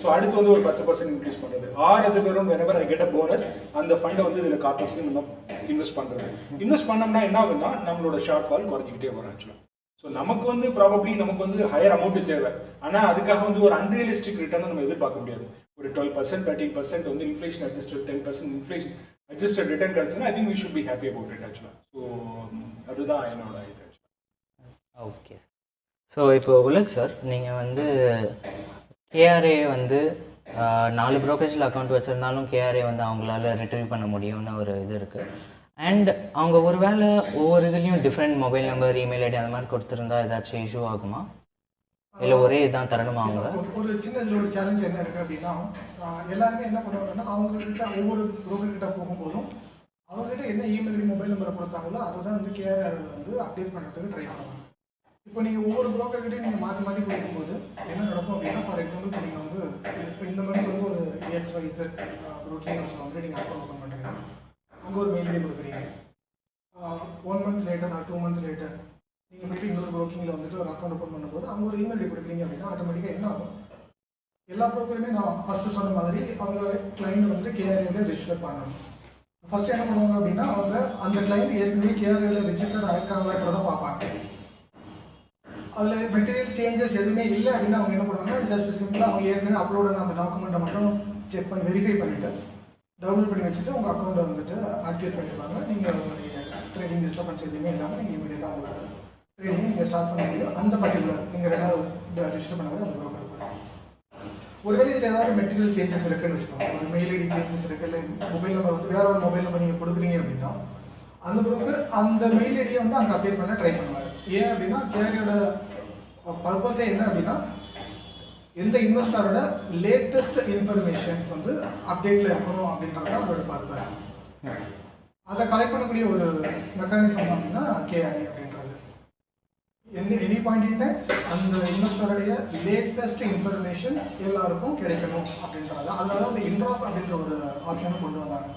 ஸோ அடுத்து வந்து ஒரு 10% இன்க்ரீஸ் பண்ணுறது. அது வரும் whenever I get a bonus அந்த ஃபண்டை வந்து இதில் கார்பஸ்க்கு நம்ம இன்வெஸ்ட் பண்ணுறது. இன்வெஸ்ட் பண்ணோம்னா என்ன ஆகுதுன்னா நம்மளோட ஷார்ட் ஃபால் குறைஞ்சிக்கிட்டே வரும் ஆக்சுவலாக. ஸோ நமக்கு வந்து ப்ராபப்ளி நமக்கு வந்து ஹையர் அமௌண்ட் தேவை, ஆனால் அதுக்காக வந்து ஒரு அன்ரியலிஸ்டிக் ரிட்டர்னை நம்ம எதிர்பார்க்க முடியாது. ஒரு 12% 13% வந்து inflation adjusted 10% inflation adjusted return கிடச்சுன்னா I think we should be happy about it ஆக்சுவலாக. ஸோ அதுதான் என்னோட இது ஆக்சுவலாக. ஓகே, ஸோ இப்போ உலக் சார், நீங்கள் வந்து கேஆர்ஏ வந்து 4 ப்ரோக்கரேஜில் அக்கௌண்ட் வச்சுருந்தாலும் கேஆர்ஏ வந்து அவங்களால ரிட்ரீவ் பண்ண முடியும்னு ஒரு இது இருக்குது. அண்ட் அவங்க ஒரு வேளை ஒவ்வொரு இதுலேயும் different mobile number email ID அந்த மாதிரி கொடுத்துருந்தா ஏதாச்சும் இஷ்யூ ஆகுமா, இல்லை ஒரே இதான் தரணுமா அவங்க? ஒரு சின்ன ஒரு சேலஞ்ச் என்ன இருக்குது அப்படின்னா, எல்லாருமே என்ன பண்ணுவாங்கன்னா அவங்கக்கிட்ட ஒவ்வொரு ப்ரோக்கர்கிட்ட போகும்போதும் அவங்ககிட்ட என்ன இமெயில் ஐடி மொபைல் நம்பரை கொடுத்தாங்களோ அதை தான் வந்து கேஆர் வந்து அப்டேட் பண்ணுறதுக்கு ட்ரை பண்ணுவாங்க. இப்போ நீங்கள் ஒவ்வொரு ப்ரோக்கர்கிட்டையும் நீங்கள் மாற்றி மாற்றி கொடுக்கும்போது என்ன நடக்கும் அப்படின்னா, ஃபார் எக்ஸாம்பிள் இப்போ நீங்கள் வந்து இப்போ இந்த மந்த் வந்து ஒரு XYZ ப்ரோக்கிங் ஹவுஸில் வந்து நீங்கள் அக்கௌண்ட் ஓப்பன் பண்ணுறீங்க, அங்கே ஒரு மெயில் ஐடி கொடுக்குறீங்க. 1 month later or 2 months later நீங்கள் போய்ட்டு இன்னொரு ப்ரோக்கிங்கில் வந்துட்டு ஒரு அக்கௌண்ட் ஓப்பன் பண்ணும்போது அங்கே ஒரு இமெயில் ஐடி கொடுக்குறீங்க அப்படின்னா ஆட்டோமேட்டிக்காக என்ன ஆகும், எல்லா ப்ரோக்கருமே நான் ஃபஸ்ட்டு சொன்ன மாதிரி அவங்க கிளைண்ட் வந்துட்டு கேஆர்ஏவில் ரெஜிஸ்டர் பண்ணணும். ஃபஸ்ட்டு என்ன பண்ணுவாங்க அப்படின்னா, அவங்க அந்த கிளைண்ட் ஏற்கனவே கேஆர்ஏவில் ரெஜிஸ்டர் ஆகிருக்காங்களா கூட தான் பார்ப்பாங்க. அதில் மெட்டீரியல் சேஞ்சஸ் எதுவுமே இல்லை அப்படின்னா அவங்க என்ன பண்ணுவாங்க, ஜஸ்ட் சிம்பிளாக அவங்க ஏற்கனவே அப்லோட் பண்ண அந்த டாக்குமெண்ட்டை மட்டும் செக் பண்ணி வெரிஃபை பண்ணிவிட்டு டவுன்லோட் பண்ணி வச்சுட்டு உங்கள் அக்கௌண்ட்டை வந்துட்டு ஆக்டிவேட் பண்ணிடுவாங்க. நீங்கள் உங்களுடைய ட்ரேடிங் டிஸ்டர்பன்ஸ் எதுவுமே இல்லாமல் நீங்கள் இமீடியட்டாக உங்களுக்கு ட்ரேடிங் நீங்கள் ஸ்டார்ட் பண்ண முடியும். அந்த பர்டிகுலர் நீங்கள் ரெண்டாவது ரிஜிஸ்டர் பண்ணும்போது அந்த ப்ரோக்கர் போய்டும். ஒருவேளை இதில் ஏதாவது மெட்டீரியல் சேஞ்சஸ் இருக்குன்னு வச்சுக்கோங்க, ஒரு மெயில் ஐடி சேஞ்சஸ் இருக்குது, இல்லை மொபைல் நம்பர் வந்து வேறு ஒரு மொபைல் நம்பர் நீங்கள் கொடுக்குறீங்க அப்படின்னா அந்த ப்ரோக்கர் அந்த மெயில் ஐடியை வந்து அங்கே அப்டேட் பண்ண ட்ரை பண்ணுவார். ஏன் அப்படின்னா கேரியோட பர்பஸே என்ன அப்படின்னா, எந்த இன்வெஸ்டரோட லேட்டஸ்ட் இன்ஃபர்மேஷன்ஸ் வந்து அப்டேட்டில் இருக்கணும் அப்படின்றது தான் அதோட பர்பஸ். அதை கலெக்ட் பண்ணக்கூடிய ஒரு மெக்கானிசம் அப்படின்னா கேஆர்ஏ அப்படின்றது. எனி பாயிண்ட் இன் டைம் அந்த இன்வெஸ்டருடைய லேட்டஸ்ட் இன்ஃபர்மேஷன்ஸ் எல்லாருக்கும் கிடைக்கணும் அப்படின்றது. அதனால தான் இந்த இன்ட்ராப் அப்படின்ற ஒரு ஆப்ஷனை கொண்டு வந்தாங்க.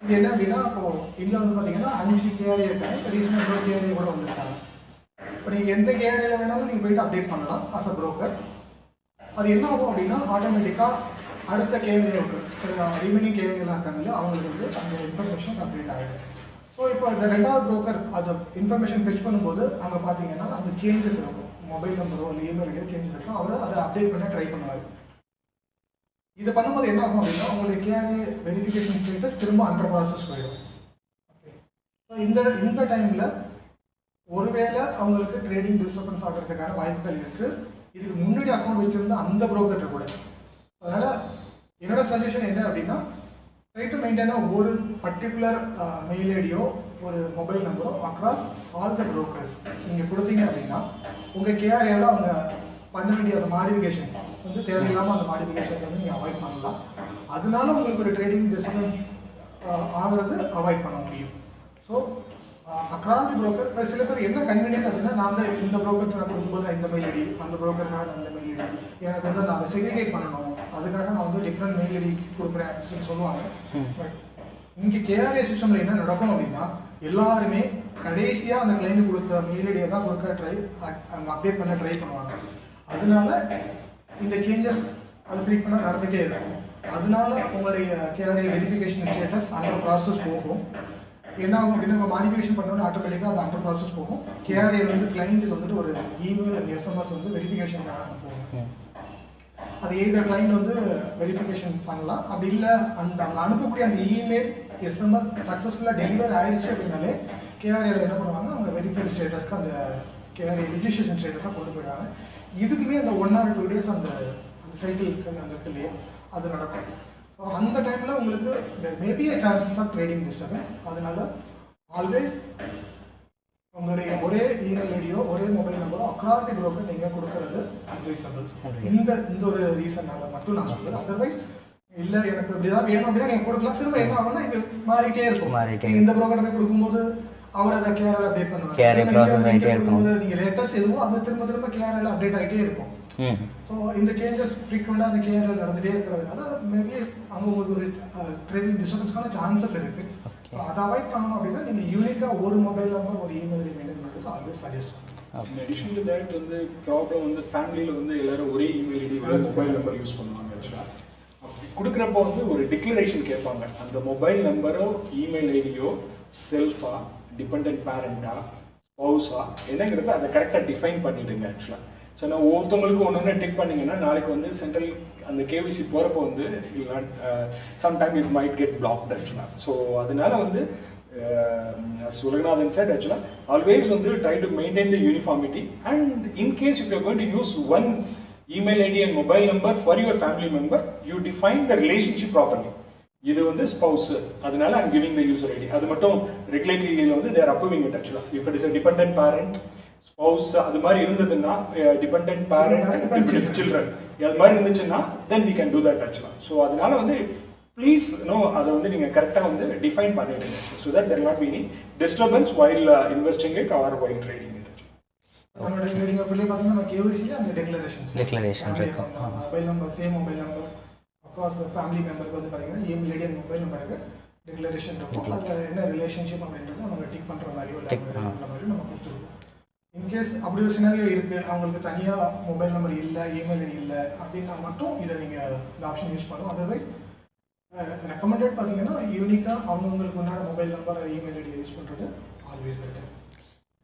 இது என்ன அப்படின்னா, இப்போது இந்தியா வந்து பார்த்தீங்கன்னா 5 கேஆர்ஏ இருக்காங்க, இப்போ ரீசெண்டாக கேஆர்ஏ கூட வந்திருக்காங்க. இப்போ நீங்கள் எந்த கேஆர்ஏல வேணாலும் நீங்கள் போய்ட்டு அப்டேட் பண்ணலாம் அஸ் அ ப்ரோக்கர். அது என்ன ஆகும் அப்படின்னா, ஆட்டோமேட்டிக்காக அடுத்த கேஆர்ஏவுக்கு ரிமைனிங் கேஆர்ஏலாம் இருக்காங்க இல்லையா, அவங்களுக்கு வந்து அந்த இன்ஃபர்மேஷன்ஸ் அப்டேட் ஆகிடும். ஸோ இப்போ இந்த ரெண்டாவது ப்ரோக்கர் அதை இன்ஃபர்மேஷன் ஃபெச் பண்ணும்போது அங்கே பார்த்தீங்கன்னா அந்த சேஞ்சஸ் இருக்கும், மொபைல் நம்பரோ இல்லை இமெயில் ஐடியோ சேஞ்சஸ் இருக்கும், அவர் அதை அப்டேட் பண்ண ட்ரை பண்ணுவார். இதை பண்ணும்போது என்ன ஆகும் அப்படின்னா, உங்களுடைய கேஆர்ஏ வெரிஃபிகேஷன் ஸ்டேட்டஸ் திரும்ப அண்டர் ப்ராசஸ் போயிடும். ஓகே, ஸோ இந்த டைமில் ஒருவேளை அவங்களுக்கு ட்ரேடிங் டிஸ்டர்பன்ஸ் ஆகிறதுக்கான வாய்ப்புகள் இருக்குது, இதுக்கு முன்னாடி அக்கௌண்ட் வச்சுருந்த அந்த ப்ரோக்கர்கிட்ட கூட. அதனால் என்னோட சஜஷன் என்ன அப்படின்னா, ட்ரை டு மெயின்டைனாக ஒரு பர்டிகுலர் மெயில் ஐடியோ ஒரு மொபைல் நம்பரோ அக்ராஸ் ஆல் த ப்ரோக்கர்ஸ் நீங்கள் கொடுத்தீங்க அப்படின்னா உங்கள் கேஆர்ஏவில் அவங்க பண்ண வேண்டிய அந்த மாடிஃபிகேஷன்ஸ் வந்து தேவையில்லாமல் அந்த மாடிஃபிகேஷன்ஸ் வந்து நீங்கள் அவாய்ட் பண்ணலாம். அதனால உங்களுக்கு ஒரு ட்ரேடிங் டிஸ்டர்பன்ஸ் ஆகிறது அவாய்ட் பண்ண முடியும். ஸோ அக்ராஸ் ப்ரோக்கர் சில பேர் என்ன கன்வீனியன்ட் அப்படின்னா, நான் வந்து இந்த ப்ரோக்கர்கிட்ட நான் கொடுக்கும்போது நான் இந்த மெயில் ஐடி, அந்த ப்ரோக்கருக்காக நான் இந்த மெயில் ஐடி, எனக்கு வந்து நான் அதை செக்ரிகேட் பண்ணணும், அதுக்காக நான் வந்து டிஃப்ரெண்ட் மெயில் ஐடி கொடுக்குறேன் அப்படின்னு சொல்லுவாங்க. பட் இங்கே கேஆர்ஏ சிஸ்டமில் என்ன நடக்கும் அப்படின்னா, எல்லாருமே கடைசியாக அந்த கிளைண்ட் கொடுத்த மெயில் ஐடியை தான் கொடுக்க அங்கே அப்டேட் பண்ண ட்ரை பண்ணுவாங்க. அதனால இந்த சேஞ்சஸ் அது ஃப்ரீக்வெண்ட்டாக நடந்துகிட்டே இருக்கும். அதனால உங்களுடைய KRA verification status under process போகும். என்ன ஆகும் அப்படின்னா, நம்ம மாடிஃபிகேஷன் பண்ணோன்னா ஆட்டோமேட்டிக்காக அது அண்டர் ப்ராசஸ் போகும். கேஆர்ஏ வந்து கிளைண்ட்டுக்கு வந்துட்டு ஒரு இமெயில் அண்ட் எஸ்எம்எஸ் வந்து வெரிஃபிகேஷனுக்காக போகும். அது எய்தர் கிளைண்ட் வந்து வெரிஃபிகேஷன் பண்ணலாம், அப்படி இல்லை அந்த அனுப்பக்கூடிய அந்த இமெயில் எஸ்எம்எஸ் சக்ஸஸ்ஃபுல்லாக டெலிவர் ஆயிடுச்சு அப்படின்னாலே கேஆர்ஏல என்ன பண்ணுவாங்க, அவங்க வெரிஃபைட் ஸ்டேட்டஸ்க்கு அந்த கேஆர்ஏ ரிஜிஸ்ட்ரேஷன் ஸ்டேட்டஸாக கொண்டு போயிடுவாங்க. இதுக்குமே அந்த 1 or 2 days அந்த சைக்கிள் அந்த இருக்கு இல்லையா, அது நடக்கும். ஸோ அந்த டைமில் உங்களுக்கு there may be a chances of trading disturbance. அதனால ஆல்வேஸ் உங்களுடைய ஒரே இமெயில் ஐடியோ ஒரே மொபைல் நம்பரோ அக்ராஸ் தி ப்ரோக்கர் நீங்கள் கொடுக்கறது அட்வைசபிள். இந்த ஒரு ரீசன்னால மட்டும் நான் சொல்லுவேன். அதர்வைஸ் இல்லை எனக்கு இப்படிதான் வேணும் அப்படின்னா நீங்கள் கொடுக்கலாம். திரும்ப என்ன ஆகும்னா இது மாறிட்டே இருக்கும். இந்த ப்ரோக்கர் போய் கொடுக்கும்போது அவர் அதை கேஆர்ஏல அப்டேட் பண்ணுவாங்க. நீங்கள் லேட்டஸ்ட் எதுவோ அது திரும்ப கேஆர்ஏல அப்டேட் ஆகிட்டே இருக்கும். ஸோ இந்த சேஞ்சஸ் ஃப்ரீக்வெண்ட்டாக அந்த கேஆர்ஏல நடந்துகிட்டே இருக்கிறதுனால மேபி அவங்க உங்களுக்கு ஒரு ட்ரேடிங் டிஸ்டர்பன்ஸ்க்கான சான்சஸ் இருக்குது. ஸோ அதை அவாய்ட் பண்ணணும் அப்படின்னா நீங்கள் யூனிக்காக ஒரு மொபைல் நம்பர் ஒரு இமெயில் ஐடி மெயின்டைன் பண்ணுறது always suggest. Addition to that வந்து ப்ராப்ளம் வந்து ஃபேமிலியில் வந்து எல்லாரும் ஒரே email ID mobile number use பண்ணுவாங்க. ஆக்சுவலாக அப்படி கொடுக்குறப்போ வந்து ஒரு டிக்ளரேஷன் கேட்பாங்க, அந்த மொபைல் நம்பரோ இமெயில் ஐடியோ செல்ஃபா, டிபெண்டன்ட் பேரண்டா, ஸ்பௌஸா என்னங்கிறது அதை கரெக்டாக டிஃபைன் பண்ணிவிடுங்க. ஆக்சுவலாக ஸோ நான் ஒவ்வொருத்தவங்களுக்கு ஒன்று டிக் பண்ணிங்கன்னா நாளைக்கு வந்து சென்ட்ரல் அந்த கேவிசி போகிறப்போ வந்து sometime it might get blocked ஆக்சுவலாக. ஸோ அதனால வந்து Sulaganathan said actually always try to maintain the uniformity, and in case if you are going to use one email ID and mobile number for your family member, you define the relationship properly. இது வந்து spouse, அதனால I'm giving the user ID. அது மட்டும் ரெகுலேட்டரியில் வந்து they're approving it ஆக்சுவலாக. If it is a dependent parent, spouse அது மாதிரி இருந்ததுன்னா, டிபெண்டன்ட் பேரண்ட் சில்ட்ரன் அது மாதிரி இருந்துச்சுன்னா then we can do that ஆக்சுவலாக. ஸோ அதனால வந்து ப்ளீஸ் அதை வந்து நீங்கள் கரெக்டாக வந்து டிஃபைன் பண்ணிடுங்க, so that there not be any disturbance while investing it or while trading it. நம்மளோட ட்ரேடிங் அப்படியே பார்த்தீங்கன்னா நம்ம கேஒய்சியில் அந்த டெக்ளரேஷன் இருக்கும். Mobile number, same mobile number across the family மெம்பருக்கு வந்து பார்த்தீங்கன்னா இமெயில் ஐடி அண்ட் மொபைல் நம்பருக்கு டெக்ளரேஷன் இருக்கும். அதில் என்ன ரிலேஷன்ஷிப் அப்படின்றது நம்ம டிக் பண்ணுற மாதிரியோ இல்லை அந்த மாதிரி நம்ம கொடுத்துருக்கோம். இன்கேஸ் அப்படி ஒரு சினாரியோ இருக்குது, அவங்களுக்கு தனியாக மொபைல் நம்பர் இல்லை, இமெயில் ஐடி இல்லை அப்படின்னா மட்டும் இதை நீங்கள் இந்த ஆப்ஷன் யூஸ் பண்ணணும். அதர்வைஸ் ரெக்கமெண்டட் பார்த்தீங்கன்னா யூனிக்காக அவங்கவுங்களுக்கு உண்டான மொபைல் நம்பர் இமெயில் ஐடியை யூஸ் பண்ணுறது ஆல்வேஸ் பெட்டர்.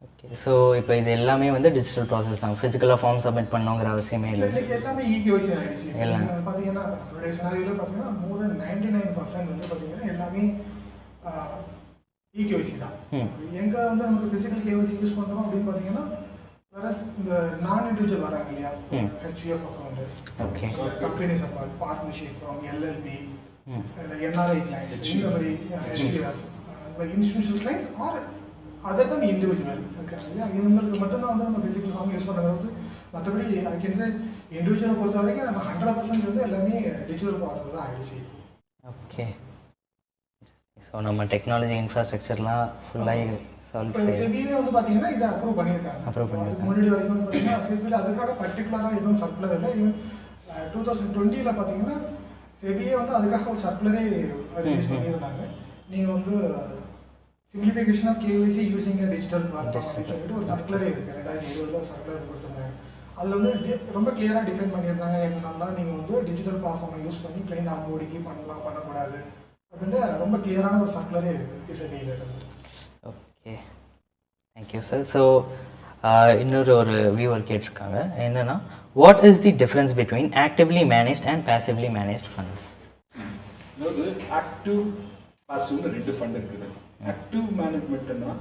ஓகே, ஸோ இப்போ இது எல்லாமே வந்து டிஜிட்டல் ப்ராசஸ் தான், ஃபிசிக்கலாக ஃபார்ம் சப்மிட் பண்ணணுங்கிற அவசியமே இல்லை. எல்லாமே இகேஒய்சி ஆகிடுச்சு. எல்லாம் பார்த்தீங்கன்னா நம்மளுடைய சினாரியோவில் பார்த்தீங்கன்னா மோர் தென் 99% வந்து பார்த்தீங்கன்னா எல்லாமே இகேஒய்சி தான். எங்கே வந்து நமக்கு ஃபிசிக்கல் கேஒய்சி யூஸ் பண்ணுறோம் அப்படின்னு பார்த்தீங்கன்னா வேறஸ் இந்த நான் இண்டிவிஜுவல் வராங்க இல்லையா, HUF account, okay, companies account, partnership from LLB, NRI clients, இந்த மாதிரி HUF institutional clients R other தான் இண்டிவிஜுவல் இருக்காங்க இல்லையா, இவங்களுக்கு மட்டும்தான் வந்து நம்ம ஃபிசிக்கல் ஃபார்ம் யூஸ் பண்ணுறது. மற்றபடி ஐ கேன் சே இண்டிவிஜுவலை பொறுத்த வரைக்கும் நம்ம 100% வந்து எல்லாமே டிஜிட்டல் ப்ராசஸ் தான் ஆகிடுச்சு. ஓகே, ஸோ நம்ம டெக்னாலஜி இன்ஃப்ராஸ்ட்ரக்சர்லாம் ஃபுல்லாக இப்போ செபியே வந்து பார்த்தீங்கன்னா இதை அப்ரூவ் பண்ணியிருக்காங்க. அதுக்கு முன்னாடி வரைக்கும் வந்து பார்த்தீங்கன்னா செபியில் அதுக்காக பர்டிகுலராக எதுவும் சர்க்குலர் இல்லை. ஈவன் 2020 பார்த்தீங்கன்னா செபியே வந்து அதுக்காக ஒரு சர்க்குலரே ரிலீஸ் பண்ணியிருந்தாங்க. நீங்கள் வந்து simplification of KYC using digital platform அப்படின்னு சொல்லிட்டு ஒரு சர்க்குலரே இருக்குது. 2020 சர்க்குலர் கொடுத்துருந்தாங்க. அதில் வந்து ரொம்ப கிளியராக டிஃபைன் பண்ணியிருந்தாங்க என்னன்னா நீங்கள் வந்து டிஜிட்டல் பிளாட்ஃபார்மை யூஸ் பண்ணி கிளைண்ட் ஆன்போர்டிங் பண்ணலாம், பண்ணக்கூடாது அப்படின்ட்டு ரொம்ப கிளியரான ஒரு சர்க்குலரே இருக்குது இசைடியில் இருந்து. Okay, thank you sir. ஸோ இன்னொரு வியூவர் கேட்டிருக்காங்க, என்னென்னா what is the difference between actively managed and passively managed funds? அதாவது ஆக்டிவ் பாசிவ்னு 2 ஃபண்ட் இருக்குது. ஆக்டிவ் மேனேஜ்மெண்ட்னா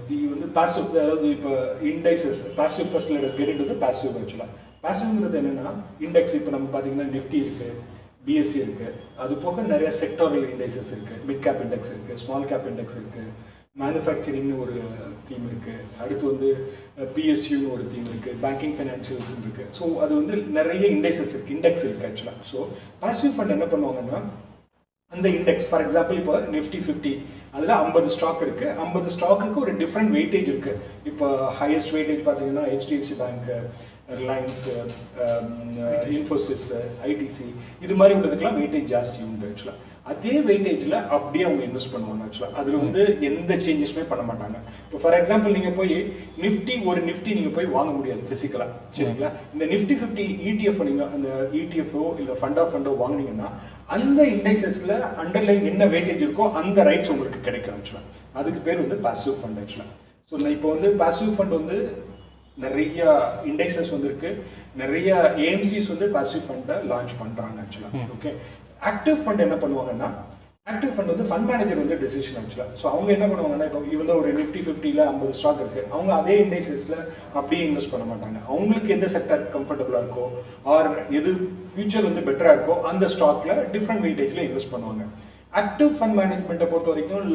தி வந்து பாசிவ், அதாவது இப்போ indexes passive. First let us get into the passive. ஆக்சுவலாக பாசிவ்ங்கிறது என்னென்னா இண்டெக்ஸ். இப்போ நம்ம பார்த்தீங்கன்னா நிஃப்டி இருக்குது, பிஎஸ்சி இருக்குது, அது போக நிறைய செக்டாரல் இண்டெக்ஸஸ் இருக்குது. மிட் கேப் இண்டெக்ஸ் இருக்குது, ஸ்மால் கேப் இண்டெக்ஸ் இருக்குது, மேனுஃபேக்சரிங்னு ஒரு தீம் இருக்குது, அடுத்து வந்து பிஎஸ்யூன்னு ஒரு தீம் இருக்குது, பேங்கிங் ஃபைனான்ஷியல்ஸ் இருக்குது. ஸோ அது வந்து நிறைய இண்டெக்ஸஸ் இருக்குது, இண்டெக்ஸ் இருக்குது ஆக்சுவலாக. ஸோ பாசிவ் ஃபண்ட் என்ன பண்ணுவாங்கன்னா அந்த இண்டெக்ஸ், ஃபார் எக்ஸாம்பிள் இப்போ நிஃப்டி 50 அதில் 50 ஸ்டாக் இருக்குது. 50 ஸ்டாக்குக்கு ஒரு டிஃப்ரெண்ட் வெயிட்டேஜ் இருக்குது. இப்போ ஹையஸ்ட் வெயிட்டேஜ் பார்த்தீங்கன்னா ஹெச்டிஎஃப்சி பேங்க்கு, ரிலையன்ஸ், இன்ஃபோசிஸ், ஐடிசி, இது மாதிரி உள்ளதுக்கெல்லாம் வெயிட்டேஜ் ஜாஸ்தி உண்டு ஆக்சுவலாக. அதே வெயிட்டேஜில் அப்படியே அவங்க இன்வெஸ்ட் பண்ணுவாங்க ஆக்சுவலாக. அதில் வந்து எந்த சேஞ்சஸுமே பண்ண மாட்டாங்க. இப்போ ஃபார் எக்ஸாம்பிள் நீங்கள் போய் நிஃப்டி நீங்கள் போய் வாங்க முடியாது ஃபிசிக்கலாக, சரிங்களா? இந்த நிஃப்டி 50 இடிஎஃப் நீங்கள் அந்த இடிஎஃப்ஓ இல்லை ஃபண்டோ வாங்கினீங்கன்னா அந்த இண்டெக்ஸஸில் அண்டர்லைன் என்ன வெயிட்டேஜ் இருக்கோ அந்த ரைட்ஸ் உங்களுக்கு கிடைக்கும் ஆக்சுவலாக. அதுக்கு பேர் வந்து பாசிவ் ஃபண்ட் ஆக்சுவலாக. ஸோ இப்போ வந்து பாசிவ் ஃபண்ட் வந்து நிறைய இண்டெக்ஸஸ் வந்துருக்கு, நிறைய ஏஎம்சிஸ் வந்து பாசிவ் ஃபண்டை லான்ச் பண்ணுறாங்க ஆக்சுவலாக. ஓகே, ஆக்டிவ் ஃபண்ட் என்ன பண்ணுவாங்கன்னா ஆக்டிவ் ஃபண்ட் வந்து ஃபண்ட் மேனேஜர் வந்து டெசிஷன் ஆக்சுவலாக. ஸோ அவங்க என்ன பண்ணுவாங்கன்னா இப்போ இவங்க ஒரு நிஃப்டி 50ல் 50 ஸ்டாக் இருக்குது, அவங்க அதே இண்டெக்ஸஸில் அப்படியே இன்வெஸ்ட் பண்ண மாட்டாங்க. அவங்களுக்கு எந்த செக்டர் கம்ஃபர்டபுளாக இருக்கோ ஆர் எது ஃபியூச்சர் வந்து பெட்டராக இருக்கோ அந்த ஸ்டாக்ல டிஃப்ரெண்ட் வெயிட்டேஜில் இன்வெஸ்ட் பண்ணுவாங்க. ஆக்டிவ் ஃபண்ட் மேனேஜ்மெண்ட்டை பொறுத்த வரைக்கும்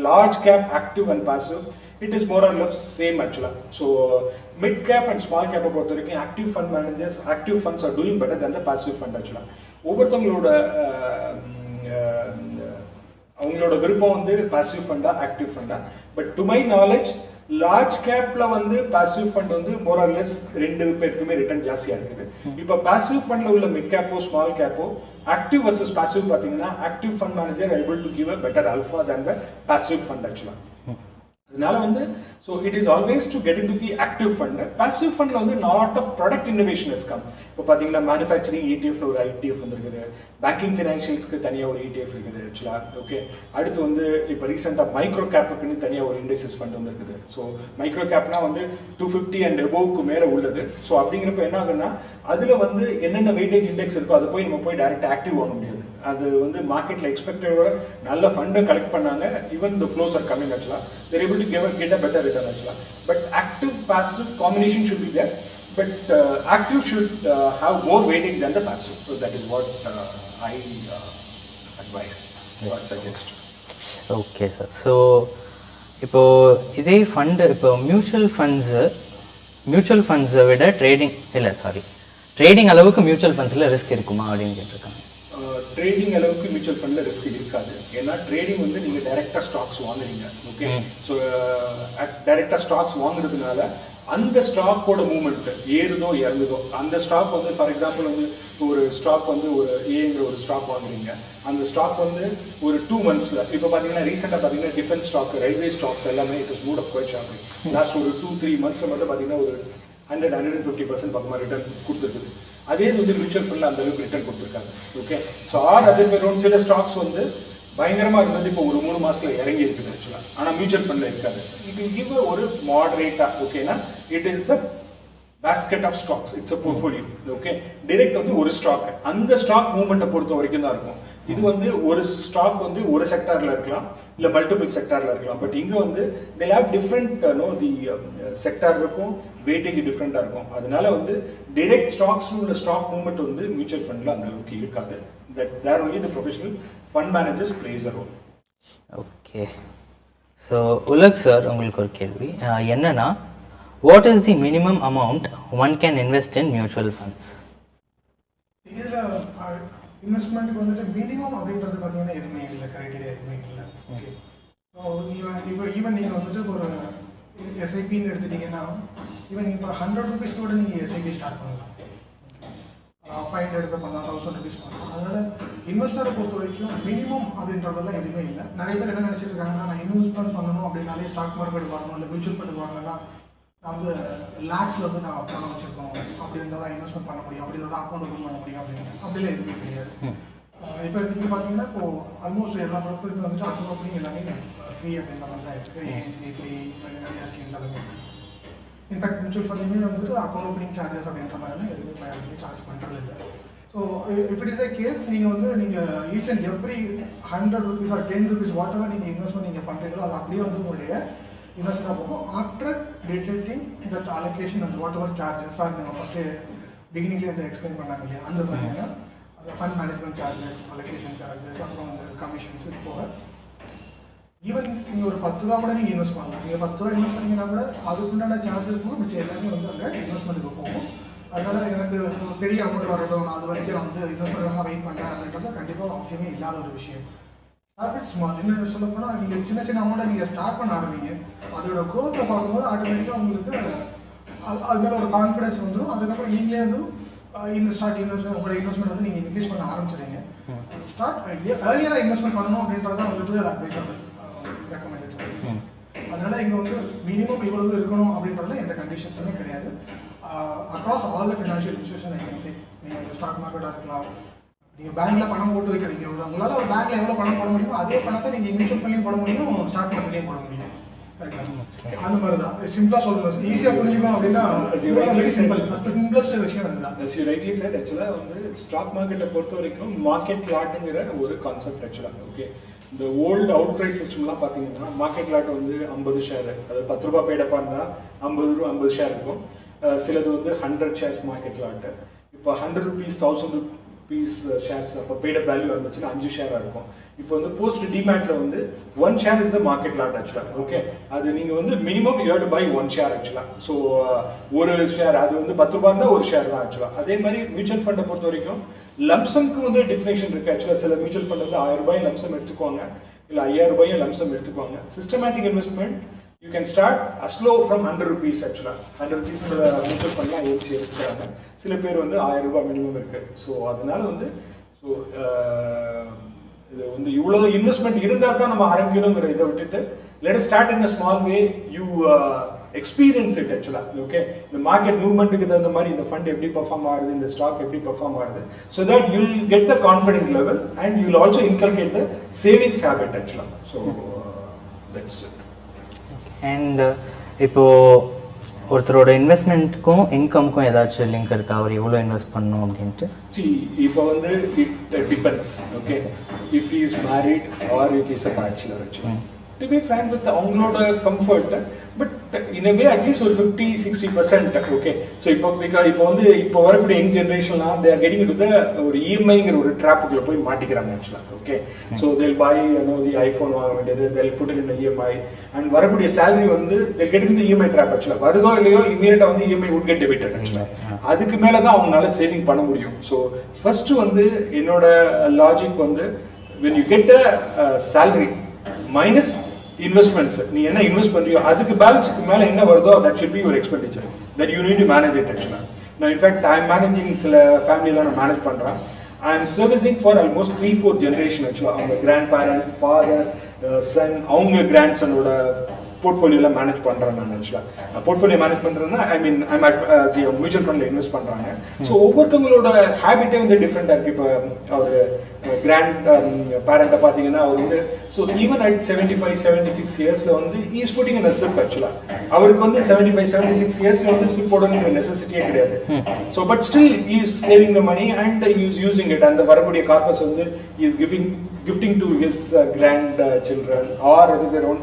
large cap active and passive it is more or less same actually. So mid cap and small cap பொறுத்த வரைக்கும் active fund managers, active funds are doing better than the passive fund actually. ஒவ்வொருத்தவங்களோட அவங்களோட விருப்பம் வந்து passive ஃபண்டா active ஃபண்டா. But to my knowledge large கேப்ல வந்து passive fund வந்து மோர் ஆர் லெஸ் 2 பேருக்குமே ரிட்டர்ன் ஜாஸ்தியா இருக்குது. இப்போ பாசிவ் ஃபண்ட்ல உள்ள மிட் கேப்போ ஸ்மால் கேப்போ ஆக்டிவ் வர்சஸ் பாசிவ் பார்த்தீங்கன்னா active fund manager able to give a better alpha than the passive fund actually. அதனால வந்து so it is always to get in to the active fund. Passive ஃபண்டில் வந்து lot of product innovation is come. இப்போ பார்த்தீங்கன்னா manufacturing இடிஎஃப்ல ஒரு IDF வந்துருக்குது, banking ஃபினான்ஷியல்ஸ்க்கு தனியாக ஒரு இடிஎஃப் இருக்குது ஆக்சுவலாக. ஓகே, அடுத்து வந்து இப்போ ரீசெண்டாக மைக்ரோ கேப்புக்குன்னு தனியாக ஒரு இண்டெக்ஸஸ் ஃபண்ட் வந்துருக்குது. ஸோ மைக்ரோ கேப்னா வந்து 250 அண்ட் எபோவுக்கு மேலே உள்ளது. ஸோ அப்படிங்கிறப்ப என்ன ஆகுன்னா அதில் வந்து என்னென்ன வெயிட்டேஜ் இண்டெக்ஸ் இருக்கோ அதை போய் நம்ம போய் டைரக்ட் ஆக்டிவ் வாங்க முடியாது. அது வந்து மார்க்கெட்டில் எக்ஸ்பெக்டடோட நல்ல ஃபண்டை கலெக்ட் பண்ணாங்க. Even the flows are coming ஆக்சுவலாக. They're able to get a better return ஆக்சுவலாக. But active passive combination should be there. But active should have more weightage than the passive. So that is what I advise or suggest. Okay sir. So இப்போது இதே fund இப்போ mutual ஃபண்ட்ஸை விட trading அளவுக்கு mutual ஃபண்ட்ஸில் risk இருக்குமா அப்படின்னு கேட்டிருக்காங்க. Trading அளவுக்கு mutual ஃபண்டில் ரிஸ்க் இருக்காது. ஏன்னா ட்ரேடிங் வந்து நீங்கள் டைரெக்டாக ஸ்டாக்ஸ் வாங்குறீங்க. ஓகே, ஸோ டைரெக்டாக ஸ்டாக்ஸ் வாங்குறதுனால அந்த ஸ்டாக்கோட மூவ்மெண்ட் ஏறுதோ இறங்குதோ, அந்த ஸ்டாக் வந்து ஃபார் எக்ஸாம்பிள் வந்து ஒரு ஸ்டாக் வந்து ஒரு ஏங்கிற ஒரு ஸ்டாக் வாங்குறீங்க, அந்த ஸ்டாக் வந்து ஒரு 2 monthஸில் இப்போ பார்த்தீங்கன்னா ரீசெண்டாக பார்த்தீங்கன்னா டிஃபென்ஸ் ஸ்டாக், ரயில்வே ஸ்டாக்ஸ் எல்லாமே it is moved off quite sharply. Last ஒரு 2-3 monthஸில் மட்டும் பார்த்தீங்கன்னா ஒரு 100-150% பக்கமாக ரிட்டர்ன் கொடுத்துருக்குது. அதே வந்து மியூச்சுவல் ஃபண்டில் அந்த அளவுக்கு ரிட்டர்ன் கொடுத்துருக்காங்க. ஓகே, ஸோ அதர் பேர் சில ஸ்டாக்ஸ் வந்து பயங்கரமாக இருந்தது, இப்போ ஒரு 3 மாதத்தில் இறங்கி இருக்குது ஆக்சுவலாக. ஆனால் மியூச்சுவல் ஃபண்டில் இருக்காது. இட் வில் கிவ் ஒரு மாடரேட்டாக. ஓகேனா it is a basket of stocks, it's a portfolio. Okay, direct வந்து ஒரு ஸ்டாக், அந்த ஸ்டாக் மூவ்மெண்ட்டை பொறுத்த வரைக்கும் தான் இருக்கும். இது வந்து ஒரு ஸ்டாக் வந்து ஒரு செக்டாரில் இருக்கலாம், இல்லை மல்டிபிள் செக்டாரில் இருக்கலாம். பட் இங்கே வந்து they'll have different the sector இருக்கும், வெயிட்டேஜ் டிஃப்ரெண்ட்டாக இருக்கும். அதனால வந்து டைரக்ட் ஸ்டாக்ஸில் உள்ள ஸ்டாக் மூவ்மெண்ட் வந்து மியூச்சுவல் ஃபண்டில் அந்த அளவுக்கு இருக்காது. That there only the professional fund managers plays a role. Okay, so உலக் சார், உங்களுக்கு ஒரு கேள்வி என்னன்னா, what is the minimum amount one can invest in mutual funds? இதில் இன்வெஸ்ட்மெண்ட்டுக்கு வந்துட்டு மினிமம் அப்படின்றது பார்த்தீங்கன்னா எதுவுமே இல்லை, கிரைட்டீரியா எதுவுமே இல்லை. ஓகே, ஸோ இப்போ ஈவன் நீங்கள் வந்துட்டு ஒரு எஸ்ஐபின்னு எடுத்துட்டீங்கன்னா, ஈவன் நீங்கள் இப்போ 100 rupees கூட நீங்கள் எஸ்ஐபி ஸ்டார்ட் பண்ணலாம். 500 பண்ணலாம், 1000 rupees பண்ணலாம். அதனால் இன்வெஸ்டரை பொறுத்த வரைக்கும் மினிமம் அப்படின்றதெல்லாம் எதுவுமே இல்லை. நிறைய பேர் என்ன நினச்சிட்டு இருக்காங்கன்னா, நான் இன்வெஸ்ட்மெண்ட் பண்ணணும் அப்படின்னாலே ஸ்டாக் மார்க்கெட் வரணும், இல்லை மியூச்சுவல் ஃபண்டு வரணும்னா நான் வந்து லேக்ஸில் வந்து நான் பணம் வச்சுருக்கணும், அப்படி இருந்தால் தான் இன்வெஸ்ட்மெண்ட் பண்ண முடியும், அப்படி இருந்தால் தான் அக்கௌண்ட் ஓப்பன் பண்ண முடியும் அப்படின்னு. அப்படிலாம் எதுவுமே கிடையாது. இப்போ நீங்கள் பார்த்தீங்கன்னா இப்போது ஆல்மோஸ்ட் எல்லா ப்ராப்பர்ட்டியும் வந்துட்டு அக்கௌண்ட் ஓப்பனிங் எல்லாமே ஃப்ரீ அப்படின்ற மாதிரி தான் இருக்குது. ஏஎன்சி ஃப்ரீ, நிறையா ஸ்கீம்ஸ் எல்லாமே இருக்குது. இன்ஃபேக்ட் மியூச்சுவல் ஃபண்ட்லேயுமே வந்துட்டு அக்கௌண்ட் ஓப்பனிங் சார்ஜஸ் அப்படின்ற மாதிரிலாம் எதுவுமே சார்ஜ் பண்ணுறது இல்லை. So if it is a case, நீங்கள் each and every 100 rupees or 10 rupees whatever நீங்கள் இன்வெஸ்ட்மெண்ட் நீங்கள் பண்ணுறீங்களோ அது அப்படியே வந்து உங்களுடைய இன்வெஸ்டாக போகும். After detecting that allocation and whatever charges are நீங்கள் ஃபஸ்ட்டு பிகினிங்லேயே வந்து எக்ஸ்பிளைன் பண்ணாங்க இல்லையா, அந்த மாதிரியான அந்த fund management charges, allocation charges, அப்புறம் வந்து கமிஷன்ஸ், இது போக ஈவன் நீங்கள் ஒரு 10 ரூபா கூட நீங்கள் இன்வெஸ்ட் பண்ணலாம். நீங்கள் 10 ரூபா இன்வெஸ்ட் பண்ணிங்கன்னா கூட அதுக்குண்டான சார்ஜஸ் போக மிச்சம் எல்லாமே வந்து அங்கே இன்வெஸ்ட்மெண்ட்டுக்கு போகும். அதனால் எனக்கு பெரிய அமௌண்ட் வரட்டும், நான் அது வரைக்கும் நான் வந்து இன்வெஸ்ட்மெண்ட்டாக வெயிட் பண்ணுறேன் அப்படின்றது கண்டிப்பாக அவசியமே இல்லாத ஒரு விஷயம். Start with small. இன்னும் சொல்ல போனால் நீங்கள் சின்ன சின்ன அமௌண்ட்டை நீங்கள் ஸ்டார்ட் பண்ண ஆரம்பிங்க. அதோட க்ரோத்தை பார்க்கும்போது ஆட்டோமேட்டிக்காக உங்களுக்கு அது மேலே ஒரு கான்ஃபிடன்ஸ் வந்துடும். அதுக்கப்புறம் நீங்களே வந்து உங்களோட இன்வெஸ்ட்மெண்ட் வந்து நீங்கள் இன்க்ரீஸ் பண்ண ஆரம்பிச்சிடுங்க. ஏர்லியராக இன்வெஸ்ட்மெண்ட் பண்ணணும் அப்படின்றதான் வந்துட்டு அட்வைஸ் ரெக்கமெண்டட். அதனால இங்கே வந்து மினிமம் இவ்வளவு இருக்கணும் அப்படின்றதுல எந்த கண்டிஷன்ஸுமே கிடையாது. Across all the financial institution I can say. நீங்கள் ஸ்டாக் மார்க்கெட்டாக இருக்கலாம், நீங்கள் பேங்க்கில் பணம் போட்டு வைக்கிறீங்க, உங்களால் ஒரு பேங்க்கில் எவ்வளோ பணம் போட முடியுமோ அதே பணத்தை நீங்கள் மியூச்சுவல் ஃபண்ட்லையும் போட முடியும், ஸ்டாக் மார்க்கெட்லையும் போட முடியும். அந்த மாதிரி தான் சிம்பிளாக சொல்லணும், ஈஸியாக புரிஞ்சுக்கணும் அப்படின்னா வெரி சிம்பிள். சிம்பிளஸ்ட் விஷயம் அதுதான். As you rightly said, ஆக்சுவலாக வந்து ஸ்டாக் மார்க்கெட்டை பொறுத்த வரைக்கும் மார்க்கெட் லாட்டுங்கிற ஒரு கான்செப்ட் ஆக்சுவலாக. ஓகே, இந்த ஓல்டு அவுட் ப்ரைஸ் சிஸ்டம்லாம் பார்த்தீங்கன்னா மார்க்கெட் லாட் வந்து 50 ஷேர், அதாவது 10 ரூபா பேடப்பா இருந்தால் 50 ஷேர் இருக்கும். சிலது வந்து 100 ஷேர்ஸ் மார்க்கெட் லாட்டு. இப்போ 100 rupees 1000 rupees ஷேர்ஸ் அப்போ பேடப் வேல்யூ இருந்துச்சுன்னா 5 ஷேராக இருக்கும். இப்போ வந்து போஸ்ட் டிமேட்டில் வந்து 1 share is the market lot ஆக்சுவலாக. ஓகே, அது நீங்கள் வந்து minimum you have to buy 1 share ஆக்சுவலாக. ஸோ ஒரு ஷேர் அது வந்து 10 ரூபா இருந்தால் ஒரு ஷேர் தான் ஆக்சுவலாக. அதே மாதிரி மியூச்சுவல் ஃபண்டை பொறுத்த வரைக்கும் லம்சம்க்கு வந்து டிஃபினேஷன் இருக்குது ஆக்சுவலாக. சில மியூச்சுவல் ஃபண்ட் வந்து 1000 ரூபாய் லம்சம் எடுத்துக்குவாங்க, இல்லை 5000 ரூபாயும் லம்சம் எடுத்துக்குவாங்க. Systematic investment you can start as low from 100 rupees ஆக்சுவலாக. 100 rupees மியூச்சுவல் ஃபண்ட்லாம் ஏசி எடுத்துக்கிறாங்க. சில பேர் வந்து 1000 ரூபாய் மினிமம் இருக்குது. ஸோ அதனால வந்து இது வந்து இவ்வளோ இன்வெஸ்ட்மெண்ட் இருந்தால் தான் நம்ம ஆரம்பிக்கணுங்கிற இதை விட்டுட்டு let us start in a small way, you experience it ஆக்சுவலாக. ஓகே, இந்த மார்க்கெட் மூவ்மெண்ட்டுக்கு தகுந்த மாதிரி இந்த ஃபண்ட் எப்படி பர்ஃபார்ம் ஆகுது, இந்த ஸ்டாக் எப்படி பர்ஃபார்ம் ஆகுது, so that you will get the confidence level and you will also inculcate the savings habit ஆக்சுவலாக. So that's it. அண்ட் இப்போது ஒருத்தரோட இன்வெஸ்ட்மெண்ட்டுக்கும் இன்கமுக்கும் ஏதாச்சும் லிங்க் இருக்கா, அவர் எவ்வளோ இன்வெஸ்ட் பண்ணணும் அப்படின்ட்டு? இப்போ வந்து it depends. Okay, if he is married or if is a bachelor actually. To be frank with அவங்களோட comfort. But in a way at least ஒரு 50-60% ஓகே. ஸோ இப்போ வரக்கூடிய யங் ஜென்ரேஷன்லாம் they are getting to the ஒரு இஎம்ஐங்கிற ஒரு ட்ராப்புக்குள்ள போய் மாட்டிக்கிறாங்க ஆக்சுவலாக. Okay, so they'll buy the iPhone வாங்க வேண்டியது, they'll put in EMI and வரக்கூடிய சேலரி வந்து they'll get in the EMI drop ஆக்சுவலாக. வருதோ இல்லையோ இமீடியட்டாக வந்து இஎம்ஐ would get debited ஆக்சுவலாக. அதுக்கு மேலே தான் அவங்களால சேவிங் பண்ண முடியும். ஸோ ஃபர்ஸ்ட் வந்து என்னோட லாஜிக் வந்து when you get a salary minus investments, நீ என்ன இன்வெஸ்ட் பண்றியோ அதுக்கு பேலன்ஸ்க்கு மேல என்ன வருதோ that should be your expenditure that you need to manage it actually. Now in fact I am managing சில ஃபேமிலில நான் மேனேஜ் பண்றேன். I am servicing for almost 3-4 generation actually. அவங்க grandparent, father, son, அவங்க grandsonோட போர்ட்ஃபோலியோல மேனேஜ் பண்றேன் நான் ஆக்சுவலாக. போர்ட்ஃபோலியோ மேனேஜ் பண்றேன்னா I mean I'm at mutual ஃபண்ட்ல இன்வெஸ்ட் பண்றாங்க. ஸோ ஒவ்வொருத்தவங்களோட ஹேபிட்டே வந்து டிஃப்ரெண்டா இருக்கு. இப்போ அவர் கிராண்ட் பேரண்ட்டை பார்த்தீங்கன்னா அவர் வந்து ஸோ ஈவன் அட் 75-76 இயர்ஸ்ல வந்து இஸ் புட்டிங் இன் சிப் ஆக்சுவலாக. அவருக்கு வந்து 75-76 இயர்ஸ்ல வந்து சிப் போடணுங்கிற நெசசிட்டியே கிடையாது. So but still is saving the money and is using it. அந்த வரக்கூடிய கார்பஸ் வந்து is gifting to his grandchildren or other own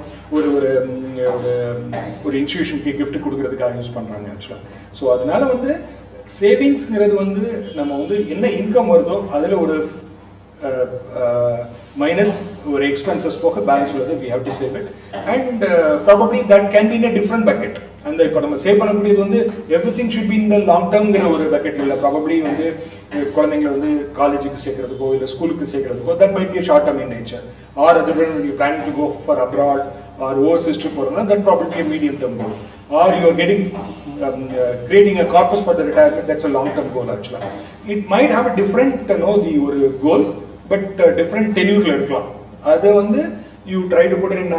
ஒரு இன்ஸ்டிடியூஷனுக்கு கிஃப்ட் கொடுக்கறதுக்காக யூஸ் பண்றாங்க ஆக்சுவலா. ஸோ அதனால வந்து சேவிங்ஸ்ங்கிறது வந்து நம்ம வந்து என்ன இன்கம் வருதோ அதில் ஒரு மைனஸ் ஒரு எக்ஸ்பென்சஸ் போக பேலன்ஸ் வருது. we have to save it and probably that can be in a different bucket. அந்த இப்போ நம்ம சேவ் பண்ணக்கூடியது வந்து everything should be in the long termங்கிற ஒரு பக்கெட் இல்லை. ப்ராபப்ளி வந்து குழந்தைங்களை வந்து காலேஜுக்கு சேர்க்கறதுக்கோ இல்லை ஸ்கூலுக்கு சேர்க்கறதுக்கோ that might be a short term in nature, or other when you planning to go for abroad or overseas trip போறோம்னா that probably a medium term goal, or you are getting creating a corpus for the retirement, that's a long term goal actually. It might have a different the ஒரு goal but different tenureல இருக்கலாம். அது வந்து you try to put it in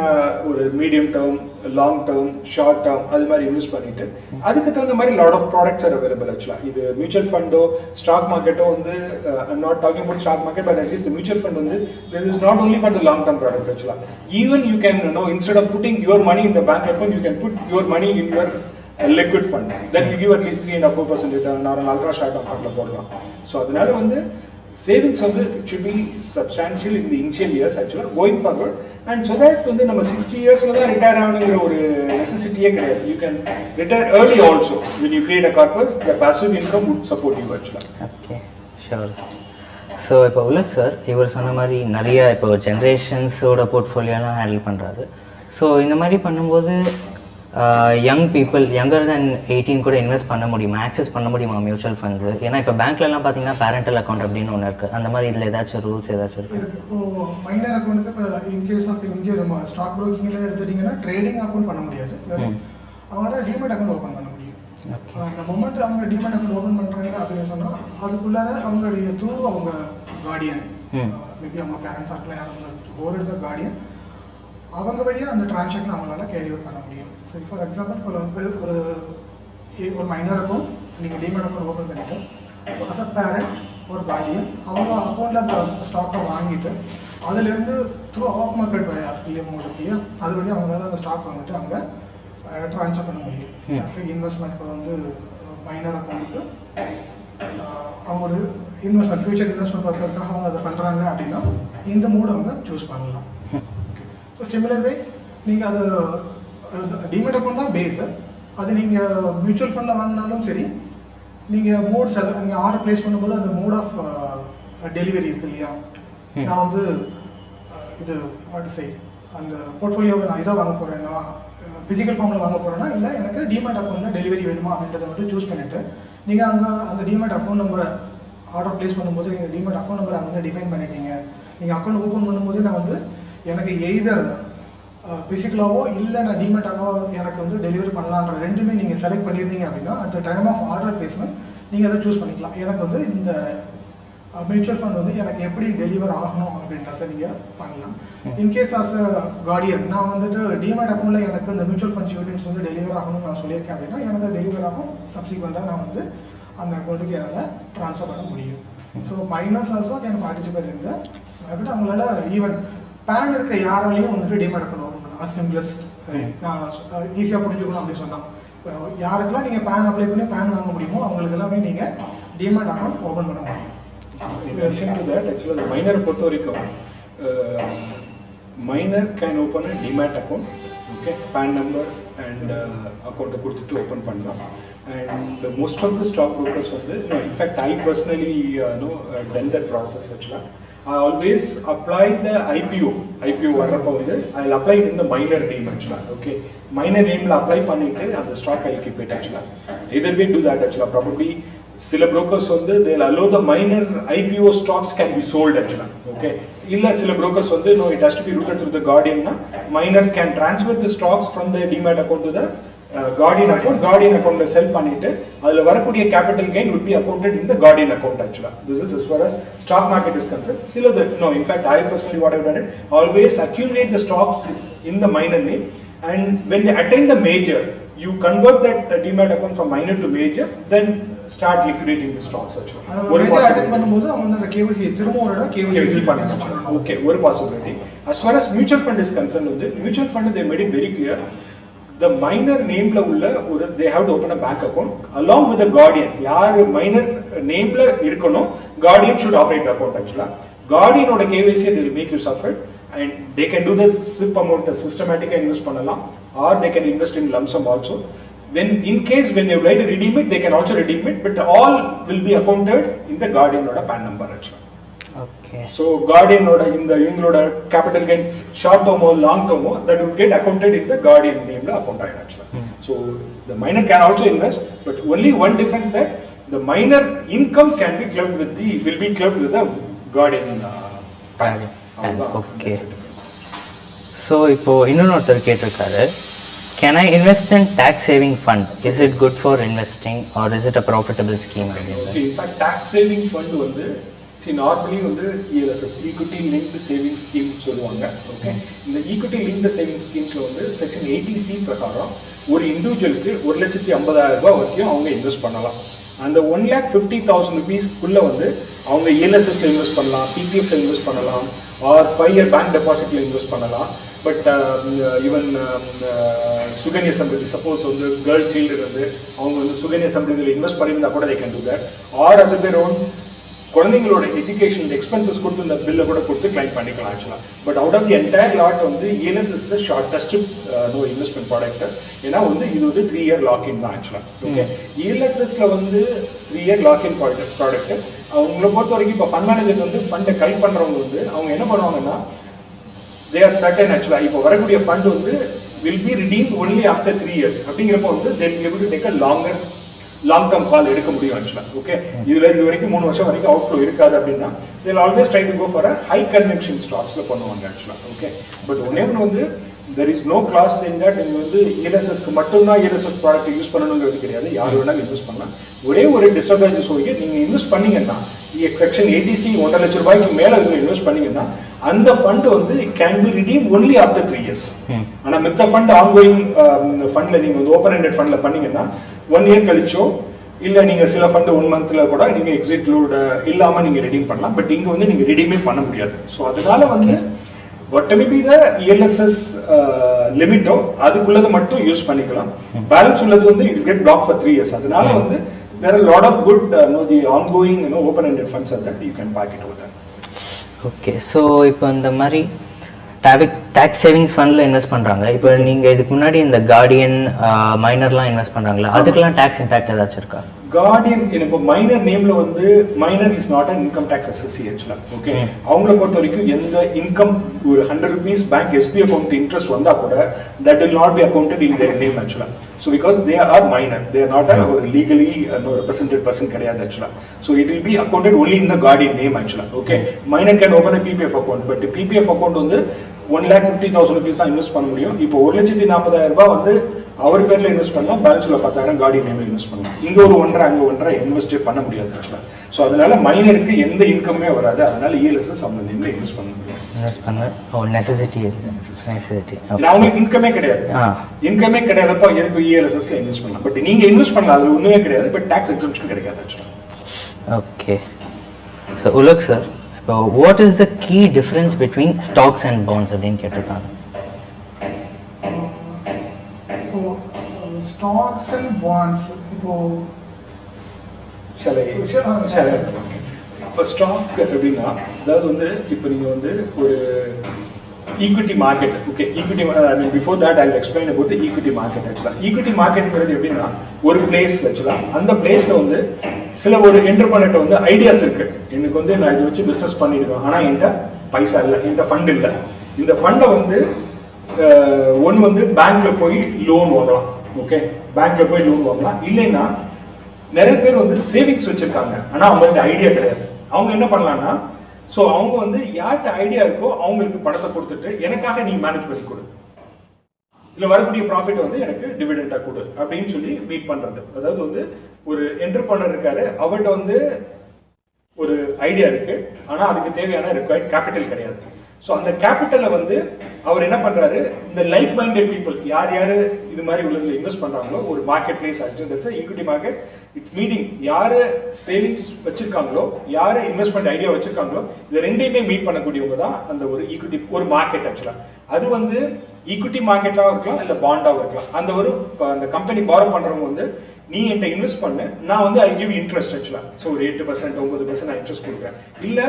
ஒரு medium term, long term, short term அது மாதிரி invest பண்ணிட்டு அதுக்கு தகுந்த மாதிரி lot of products are available actually. இது மியூச்சுவல் ஃபண்டோ ஸ்டாக் மார்க்கெட்டோ வந்து I'm not talking about stock market but at least the mutual fund வந்து this is not only for the long term product actually. Even you can instead of putting your money in the bank account you can put your money in your liquid fund that will give at least 3.5% return or an ultra short term fund போடலாம். So அதனால வந்து savings வந்து it should be substantial in the initial years actually going forward, and so that வந்து நம்ம 60 இயர்ஸ்ல தான் retire ஆகணுங்கிற ஒரு நெசசிட்டியே கிடையாது. you can retire early also when you create a corpus. The passive income would support you actually. Okay, sure. So இப்போ உலக் sir இவர் சொன்ன மாதிரி நிறைய இப்போ ஜென்ரேஷன்ஸோட போர்ட்ஃபோலியோலாம் ஹேண்டில் பண்ணுறாரு. ஸோ இந்த மாதிரி பண்ணும்போது யங் பீப்புள் யங்கர் தென் 18 கூட இன்வெஸ்ட் பண்ண முடியுமா, ஆக்சஸ் பண்ண முடியுமா மியூச்சுவல் ஃபண்ட்ஸு? ஏன்னா இப்போ பேங்க்லலாம் பார்த்தீங்கன்னா பேரண்டல் அக்கௌண்ட் அப்படின்னு ஒன்று இருக்குது. அந்த மாதிரி இதில் ஏதாச்சும் ரூல்ஸ் ஏதாச்சும் இருக்குது? இப்போ மைனர் அக்கௌண்ட்டுக்கு இப்போ இன்கேஸ் ஆஃப் இங்கே நம்ம ஸ்டாக் ப்ரோக்கிங்லாம் எடுத்துட்டிங்கன்னா ட்ரேடிங் அக்கௌண்ட் பண்ண முடியாது. அவங்களால டிமெட் அக்கௌண்ட் ஓப்பன் பண்ண முடியும். அந்த மொமெண்ட் அவங்க டிமெட் அக்கௌண்ட் ஓப்பன் பண்ணுறாங்க அப்படின்னு சொன்னால் அதுக்குள்ளார அவங்களுடைய த்ரூ அவங்க கார்டியன் மேபி அவங்க பேரண்ட்ஸாக இருக்கலாம், அவங்க ஹோல்டர்ஸ் ஆஃப் கார்டியன் அவங்க வழியாக அந்த டிரான்சாக்ஷன் அவங்களால கேரி அவுட் பண்ண முடியும். ஸோ ஃபார் எக்ஸாம்பிள் இப்போ வந்து ஒரு மைனர் அக்கௌண்ட் நீங்கள் டிமெட் அக்கௌண்ட் ஓப்பன் பண்ணிவிட்டு அஸ் அ பேரண்ட் ஒரு கார்டியன் அவங்க அக்கௌண்ட்டில் அந்த ஸ்டாக்கை வாங்கிட்டு அதுலேருந்து த்ரூ ஆஃப் மார்க்கெட் வழியா இல்லையா அது வழியாக அவங்களால அந்த ஸ்டாக் வந்துட்டு அவங்க ட்ரான்ஸ்ஃபர் பண்ண முடியும். ஸோ இன்வெஸ்ட்மெண்ட் வந்து மைனர் அக்கௌண்ட்டுக்கு அவங்க ஒரு இன்வெஸ்ட்மெண்ட் ஃபியூச்சர் இன்வெஸ்ட்மெண்ட் பர்பஸ்க்காக அவங்க அதை பண்ணுறாங்க அப்படின்னா இந்த மூடு அவங்க சூஸ் பண்ணலாம். ஸோ சிமிலர் வே நீங்கள் அது டிமெட் அக்கௌண்ட் தான் பேஸு. அது நீங்கள் மியூச்சுவல் ஃபண்டில் வாங்கினாலும் சரி, நீங்கள் மோட் நீங்கள் ஆர்டர் ப்ளேஸ் பண்ணும்போது அந்த மோட் ஆஃப் டெலிவரி இருக்கு இல்லையா, நான் வந்து இது வாட் சை அந்த போர்ட்ஃபோலியோவை நான் இதாக வாங்க போகிறேன்னா ஃபிசிக்கல் ஃபார்மில் வாங்க போகிறேன்னா இல்லை எனக்கு டிமெட் அக்கௌண்ட்டில் டெலிவரி வேணுமா அப்படின்றத மட்டும் சூஸ் பண்ணிவிட்டு நீங்கள் அங்கே அந்த டிமெட் அக்கௌண்ட் நம்பரை ஆர்டர் ப்ளேஸ் பண்ணும்போது நீங்கள் டிமெட் அக்கௌண்ட் நம்பரை அங்கே டிஃபைன் பண்ணிட்டீங்க. நீங்கள் அக்கௌண்ட் ஓப்பன் பண்ணும்போது நான் வந்து எனக்கு எய்தர் ஃபிசிக்கலாவோ இல்லை நான் டிமெட்டாவோ எனக்கு வந்து டெலிவரி பண்ணலான்ற ரெண்டுமே நீங்கள் செலக்ட் பண்ணியிருந்தீங்க அப்படின்னா at the time of order placement நீங்கள் அதை சூஸ் பண்ணிக்கலாம். எனக்கு வந்து இந்த மியூச்சுவல் ஃபண்ட் வந்து எனக்கு எப்படி டெலிவர் ஆகணும் அப்படின்றத நீங்கள் பண்ணலாம். இன்கேஸ் ஆஸ் அ கார்டியன் நான் வந்துட்டு டிமெட் அக்கௌண்ட்டில் எனக்கு இந்த மியூச்சுவல் ஃபண்ட்ஸ் யூனிட்ஸ் வந்து டெலிவர் ஆகணும்னு நான் சொல்லியிருக்கேன் அப்படின்னா எனக்கு டெலிவர் ஆகும். சப்சிக்வெண்ட்டாக நான் வந்து அந்த அக்கௌண்ட்டுக்கு என்னால் ட்ரான்ஸ்ஃபர் பண்ண முடியும். So minus also can participate in that. அப்படின்னா அவங்களால ஈவன் பேன் இருக்க யாராலையும் வந்துட்டு டிமெட் அக்கௌண்ட் ஓப்பன் பண்ணலாம். அஸ் சிம்பிளஸ்ட் நான் ஈஸியாக புரிஞ்சுக்கணும் அப்படின்னு சொன்னால் யாருக்கெல்லாம் நீங்கள் பேன் அப்ளை பண்ணி பேன் வாங்க முடியுமோ அவங்களுக்கு எல்லாமே நீங்கள் டிமெட் அக்கௌண்ட் ஓப்பன் பண்ண முடியும். In addition to that, actually, the minor பொறுத்த வரைக்கும் minor can open a demat account, okay, PAN number and account கொடுத்துட்டு open பண்ணலாம். And most of the stockbrokers வந்து, in fact I personally done that process actually. I always apply the IPO வரப்ப வந்து I'll apply it in the minor name actually, okay. Minor nameல apply பண்ணிட்டு அந்த stock I'll keep it actually. Either way do that actually. Probably சில brokers வந்து they'll allow the minor IPO stocks can be sold actually, okay. இல்ல சில brokers வந்து no, it has to be routed through the guardian na minor can transfer the stocks from the demat account to the guardian account sell பண்ணிட்டு அதுல வரக்கூடிய capital gain would be accounted in the guardian account actually. This is as far as stock market is concerned. Sila no, in fact I personally what I've done it, always accumulate the stocks in the minor name, and when they attain the major you convert that demat account from minor to major, then start liquidating the stocks actually. ஒரு attend பண்ணும்போது அவங்க அந்த KYC திரும்ப ஒரு தடவை KYC பண்ணணும். Okay, ஒரு possibility. As far as mutual fund is concerned, mutual fund they made it very clear, the minor name la ulla or they have to open a bank account along with the guardian. Yaar minor name la irukano, guardian should operate the account actually. Guardian oda KYC they will make use of it, and they can do the SIP amount systematic invest pannalam, or they can invest in lump sum also. When in case when they would like to redeem it, they can also redeem it, but all will be accounted in the guardian oda PAN number actually. Okay. So guardian oda in the ivangaloda capital gain short term or long term that will get accounted in the guardian name la account aayida actually. So the minor can also invest, but only one difference that the minor income can be clubbed with will be clubbed with the guardian PAN. Okay. So இப்போ இன்னொருத்தர் கேட்டிருக்காரு, can I invest in tax saving fund? Is it good for investing or is it a profitable scheme? See, in fact tax saving fund வந்து normally வந்து ELSS equity linked saving scheme சொல்லுவாங்க, okay. இந்த equity linked saving schemes-ல வந்து section 80C பிரகாரம் ஒரு இண்டிவிஜுவலுக்கு 1,50,000 ரூபாய் வரைக்கும் அவங்க இன்வெஸ்ட் பண்ணலாம். அந்த 1,50,000 rupees-குள்ள வந்து அவங்க ELSS-ல இன்வெஸ்ட் பண்ணலாம், PPF-ல இன்வெஸ்ட் பண்ணலாம், or 5-year bank deposit-ல இன்வெஸ்ட் பண்ணலாம். But even Sukanya Samprati suppose வந்து கேர்ள் சைல்டு இருந்து அவங்க வந்து சுகன்யா சம்பிரதியில் இன்வெஸ்ட் பண்ணியிருந்தா கூட they can do that, or அது பேர் குழந்தைங்களோட எஜுகேஷன் எக்ஸ்பென்சஸ் கொடுத்து இந்த பில்லை கூட கொடுத்து கிளைம் பண்ணிக்கலாம் ஆக்சுவலாக. But out of the entire lot வந்து ELS is the shortest investment product. ஏன்னா வந்து இது வந்து 3 year லாக்இன் தான் ஆக்சுவலாக, ஓகே. ELSSல வந்து 3 year லாக்இன் ப்ராடக்ட். அவங்கள பொறுத்த வரைக்கும் இப்போ ஃபண்ட் மேனேஜர் வந்து ஃபண்டை கலெக்ட் பண்ணுறவங்க வந்து அவங்க என்ன பண்ணுவாங்கன்னா they are certain actually இப்போ வரக்கூடிய ஃபண்ட் வந்து will be redeemed only after 3 years அப்படிங்கிறப்போ வந்து they will be able to take a long term கால் எடுக்க முடியும் ஆக்சுவலாக, ஓகே. இதுல இது வரைக்கும் 3 வருஷம் வரைக்கும் அவுட் ஃப்ளோ இருக்காது அப்படின்னா they will always try to go for a high conviction stocks-ல பண்ணுவாங்க ஆக்சுவலாக, ஓகே. பட் ஒன்னே ஒன்று வந்து there is no clause saying that நீங்க வந்து ELSS-க்கு மட்டும்தான் ELSS ப்ராடக்ட் யூஸ் பண்ணணுங்கிறது கிடையாது, யார் வேணாலும் இன்வெஸ்ட் பண்ணலாம். ஒரே ஒரு டிஸ்அட்வான்டேஜ் சொல்லி நீங்க இன்வெஸ்ட் பண்ணீங்கன்னா செக்ஷன் 80C 1.5 லட்சம் ரூபாய்க்கு மேல இன்வெஸ்ட் பண்ணீங்கன்னா அந்த ஃபண்ட் வந்து can be redeem only after 3 years. ஆனா மித்த ஃபண்ட் ஆன்கோயிங் ஃபண்ட்ல நீங்க வந்து ஓப்பன் எண்டட் ஃபண்ட்ல பண்ணீங்கன்னா 1 year கழிச்சோ இல்ல நீங்க சில ஃபண்ட் 1 monthல கூட நீங்க எக்ஸிட் லோட் இல்லாம நீங்க ரெடீம் பண்ணலாம். பட் இங்க வந்து நீங்க ரெடீமே பண்ண முடியாது. ஸோ அதனால வந்து whatever be the ELSS limit அதுக்குள்ளது மட்டும் யூஸ் பண்ணிக்கலாம். பேலன்ஸ் உள்ளது வந்து it will get blocked for 3 years. அதனால வந்து there are a lot of good the ongoing open ended funds are that you can pack it over there. Okay, so இப்போ இந்த மாதிரி tax savings ஃபண்ட்ல invest பண்றாங்க. இப்போ நீங்க இதுக்கு முன்னாடி இந்த கார்டியன் மைனர்லாம் இன்வெஸ்ட் பண்றாங்களா, அதுக்கெல்லாம் டாக்ஸ் இம்பாக்ட் ஏதாச்சும் இருக்கா? கார்டியன் இப்போ மைனர் நேம்ல வந்து minor is not an income tax assessee actually, okay. அவங்கள பொறுத்த வரைக்கும் எந்த இன்கம் ஒரு 100 rupees bank SP account interest வந்தா கூட that will not be accounted in their name actually. So because they are minor, they are not a legally represented person கிடையாது actually. So it will be accounted only in the guardian name actually, okay. Minor can open a PPF account, but PPF account வந்து 1,50,000 rupees தான் invest பண்ண முடியும். இப்போ 1,40,000 ரூபாய் வந்து அவர் பேர்ல invest பண்ணலாம், பேலன்ஸ்ல 10,000 கார்டியன் நேம்ல இன்வெஸ்ட் பண்ணலாம். இங்க ஒரு 1.5 அங்க 1.5 இன்வெஸ்டே பண்ண முடியாது ஆக்சுவலா. ஸோ அதனால மைனருக்கு எந்த இன்கமே வராது, அதனால ELSS அவங்க நேம்ல இன்வெஸ்ட் பண்ண முடியாது. இன்வெஸ்ட் பண்ண நெசசிட்டி அவங்களுக்கு இன்கமே கிடையாது, இன்கமே கிடையாதப்போ எதுக்கு ELSSல இன்வெஸ்ட் பண்ணலாம். பட் நீங்க இன்வெஸ்ட் பண்ணலாம், அதுல ஒண்ணுமே கிடையாது, பட் டாக்ஸ் எக்ஸம்ப்ஷன் கிடைக்காது ஆக்சுவலா. ஓகே, ஸோ உலக் சார், இப்போ what is the key difference between stocks and bonds அப்படின்னு கேட்டிருக்காங்க. இப்போ ஸ்டாக்ஸ் அண்ட் பாண்ட்ஸ் இப்போ இப்போ ஸ்டாக் அப்படின்னா அதாவது வந்து இப்போ நீங்க வந்து ஒரு equity market. Okay, equity before that I will explain about the equity market. ஆக்சுவலாக ஈக்விட்டி மார்க்கெட்டுங்கிறது எப்படின்னா ஒரு பிளேஸ் ஆக்சுவலாக அந்த பிளேஸில் வந்து சில ஒரு என்டர்பிரனர்ட்ட வந்து ஐடியாஸ் இருக்கு. எனக்கு வந்து நான் இதை வச்சு பிஸ்னஸ் பண்ணிடுவேன், ஆனால் என்கிட்ட பைசா இல்லை, என்கிட்ட ஃபண்ட் இல்லை. இந்த ஃபண்டை வந்து ஒன்று வந்து பேங்க்ல போய் லோன் வாங்கலாம். ஓகே, பேங்க்ல போய் லோன் வாங்கலாம். இல்லைன்னா நிறைய பேர் வந்து சேவிங்ஸ் வச்சிருக்காங்க, ஆனால் அவங்களுக்கு ஐடியா கிடையாது. அவங்க என்ன பண்ணலாம்னா, ஸோ அவங்க வந்து யார்கிட்ட ஐடியா இருக்கோ அவங்களுக்கு பணத்தை கொடுத்துட்டு எனக்காக நீ மேனேஜ் பண்ணி கொடு, இல்லை வரக்கூடிய ப்ராஃபிட் வந்து எனக்கு டிவிடெண்டாக கொடு அப்படின்னு சொல்லி மீட் பண்ணுறது. அதாவது வந்து ஒரு என்டர்பிரனர் இருக்காரு, அவர்கிட்ட வந்து ஒரு ஐடியா இருக்கு, ஆனால் அதுக்கு தேவையான ரிக்வயர்ட் கேபிட்டல் கிடையாது. ஸோ அந்த கேபிட்டலை வந்து அவர் என்ன பண்றாரு, இந்த லைக் மைண்டட் பீப்புள் யார் யாரு இது மாதிரி உள்ளதுல இன்வெஸ்ட் பண்றாங்களோ ஒரு market place actually equity market it meeting யாரு சேவிங்ஸ் வச்சிருக்காங்களோ யாரு இன்வெஸ்ட்மெண்ட் ஐடியா வச்சிருக்காங்களோ இது ரெண்டையுமே மீட் பண்ணக்கூடியவங்க தான் அந்த ஒரு ஈக்விட்டி ஒரு மார்க்கெட். ஆக்சுவலா அது வந்து ஈக்விட்டி மார்க்கெட்டாகவும் இருக்கலாம் இல்லை பாண்டாகவும் இருக்கலாம். அந்த ஒரு அந்த கம்பெனி பாரோ பண்றவங்க வந்து நீ என்கிட்ட இன்வெஸ்ட் பண்ணு, நான் வந்து ஐ கிவ் இன்ட்ரெஸ்ட் ஆக்சுவலா. ஸோ ஒரு 8% 9% நான் இன்ட்ரெஸ்ட் கொடுக்குறேன். இல்லை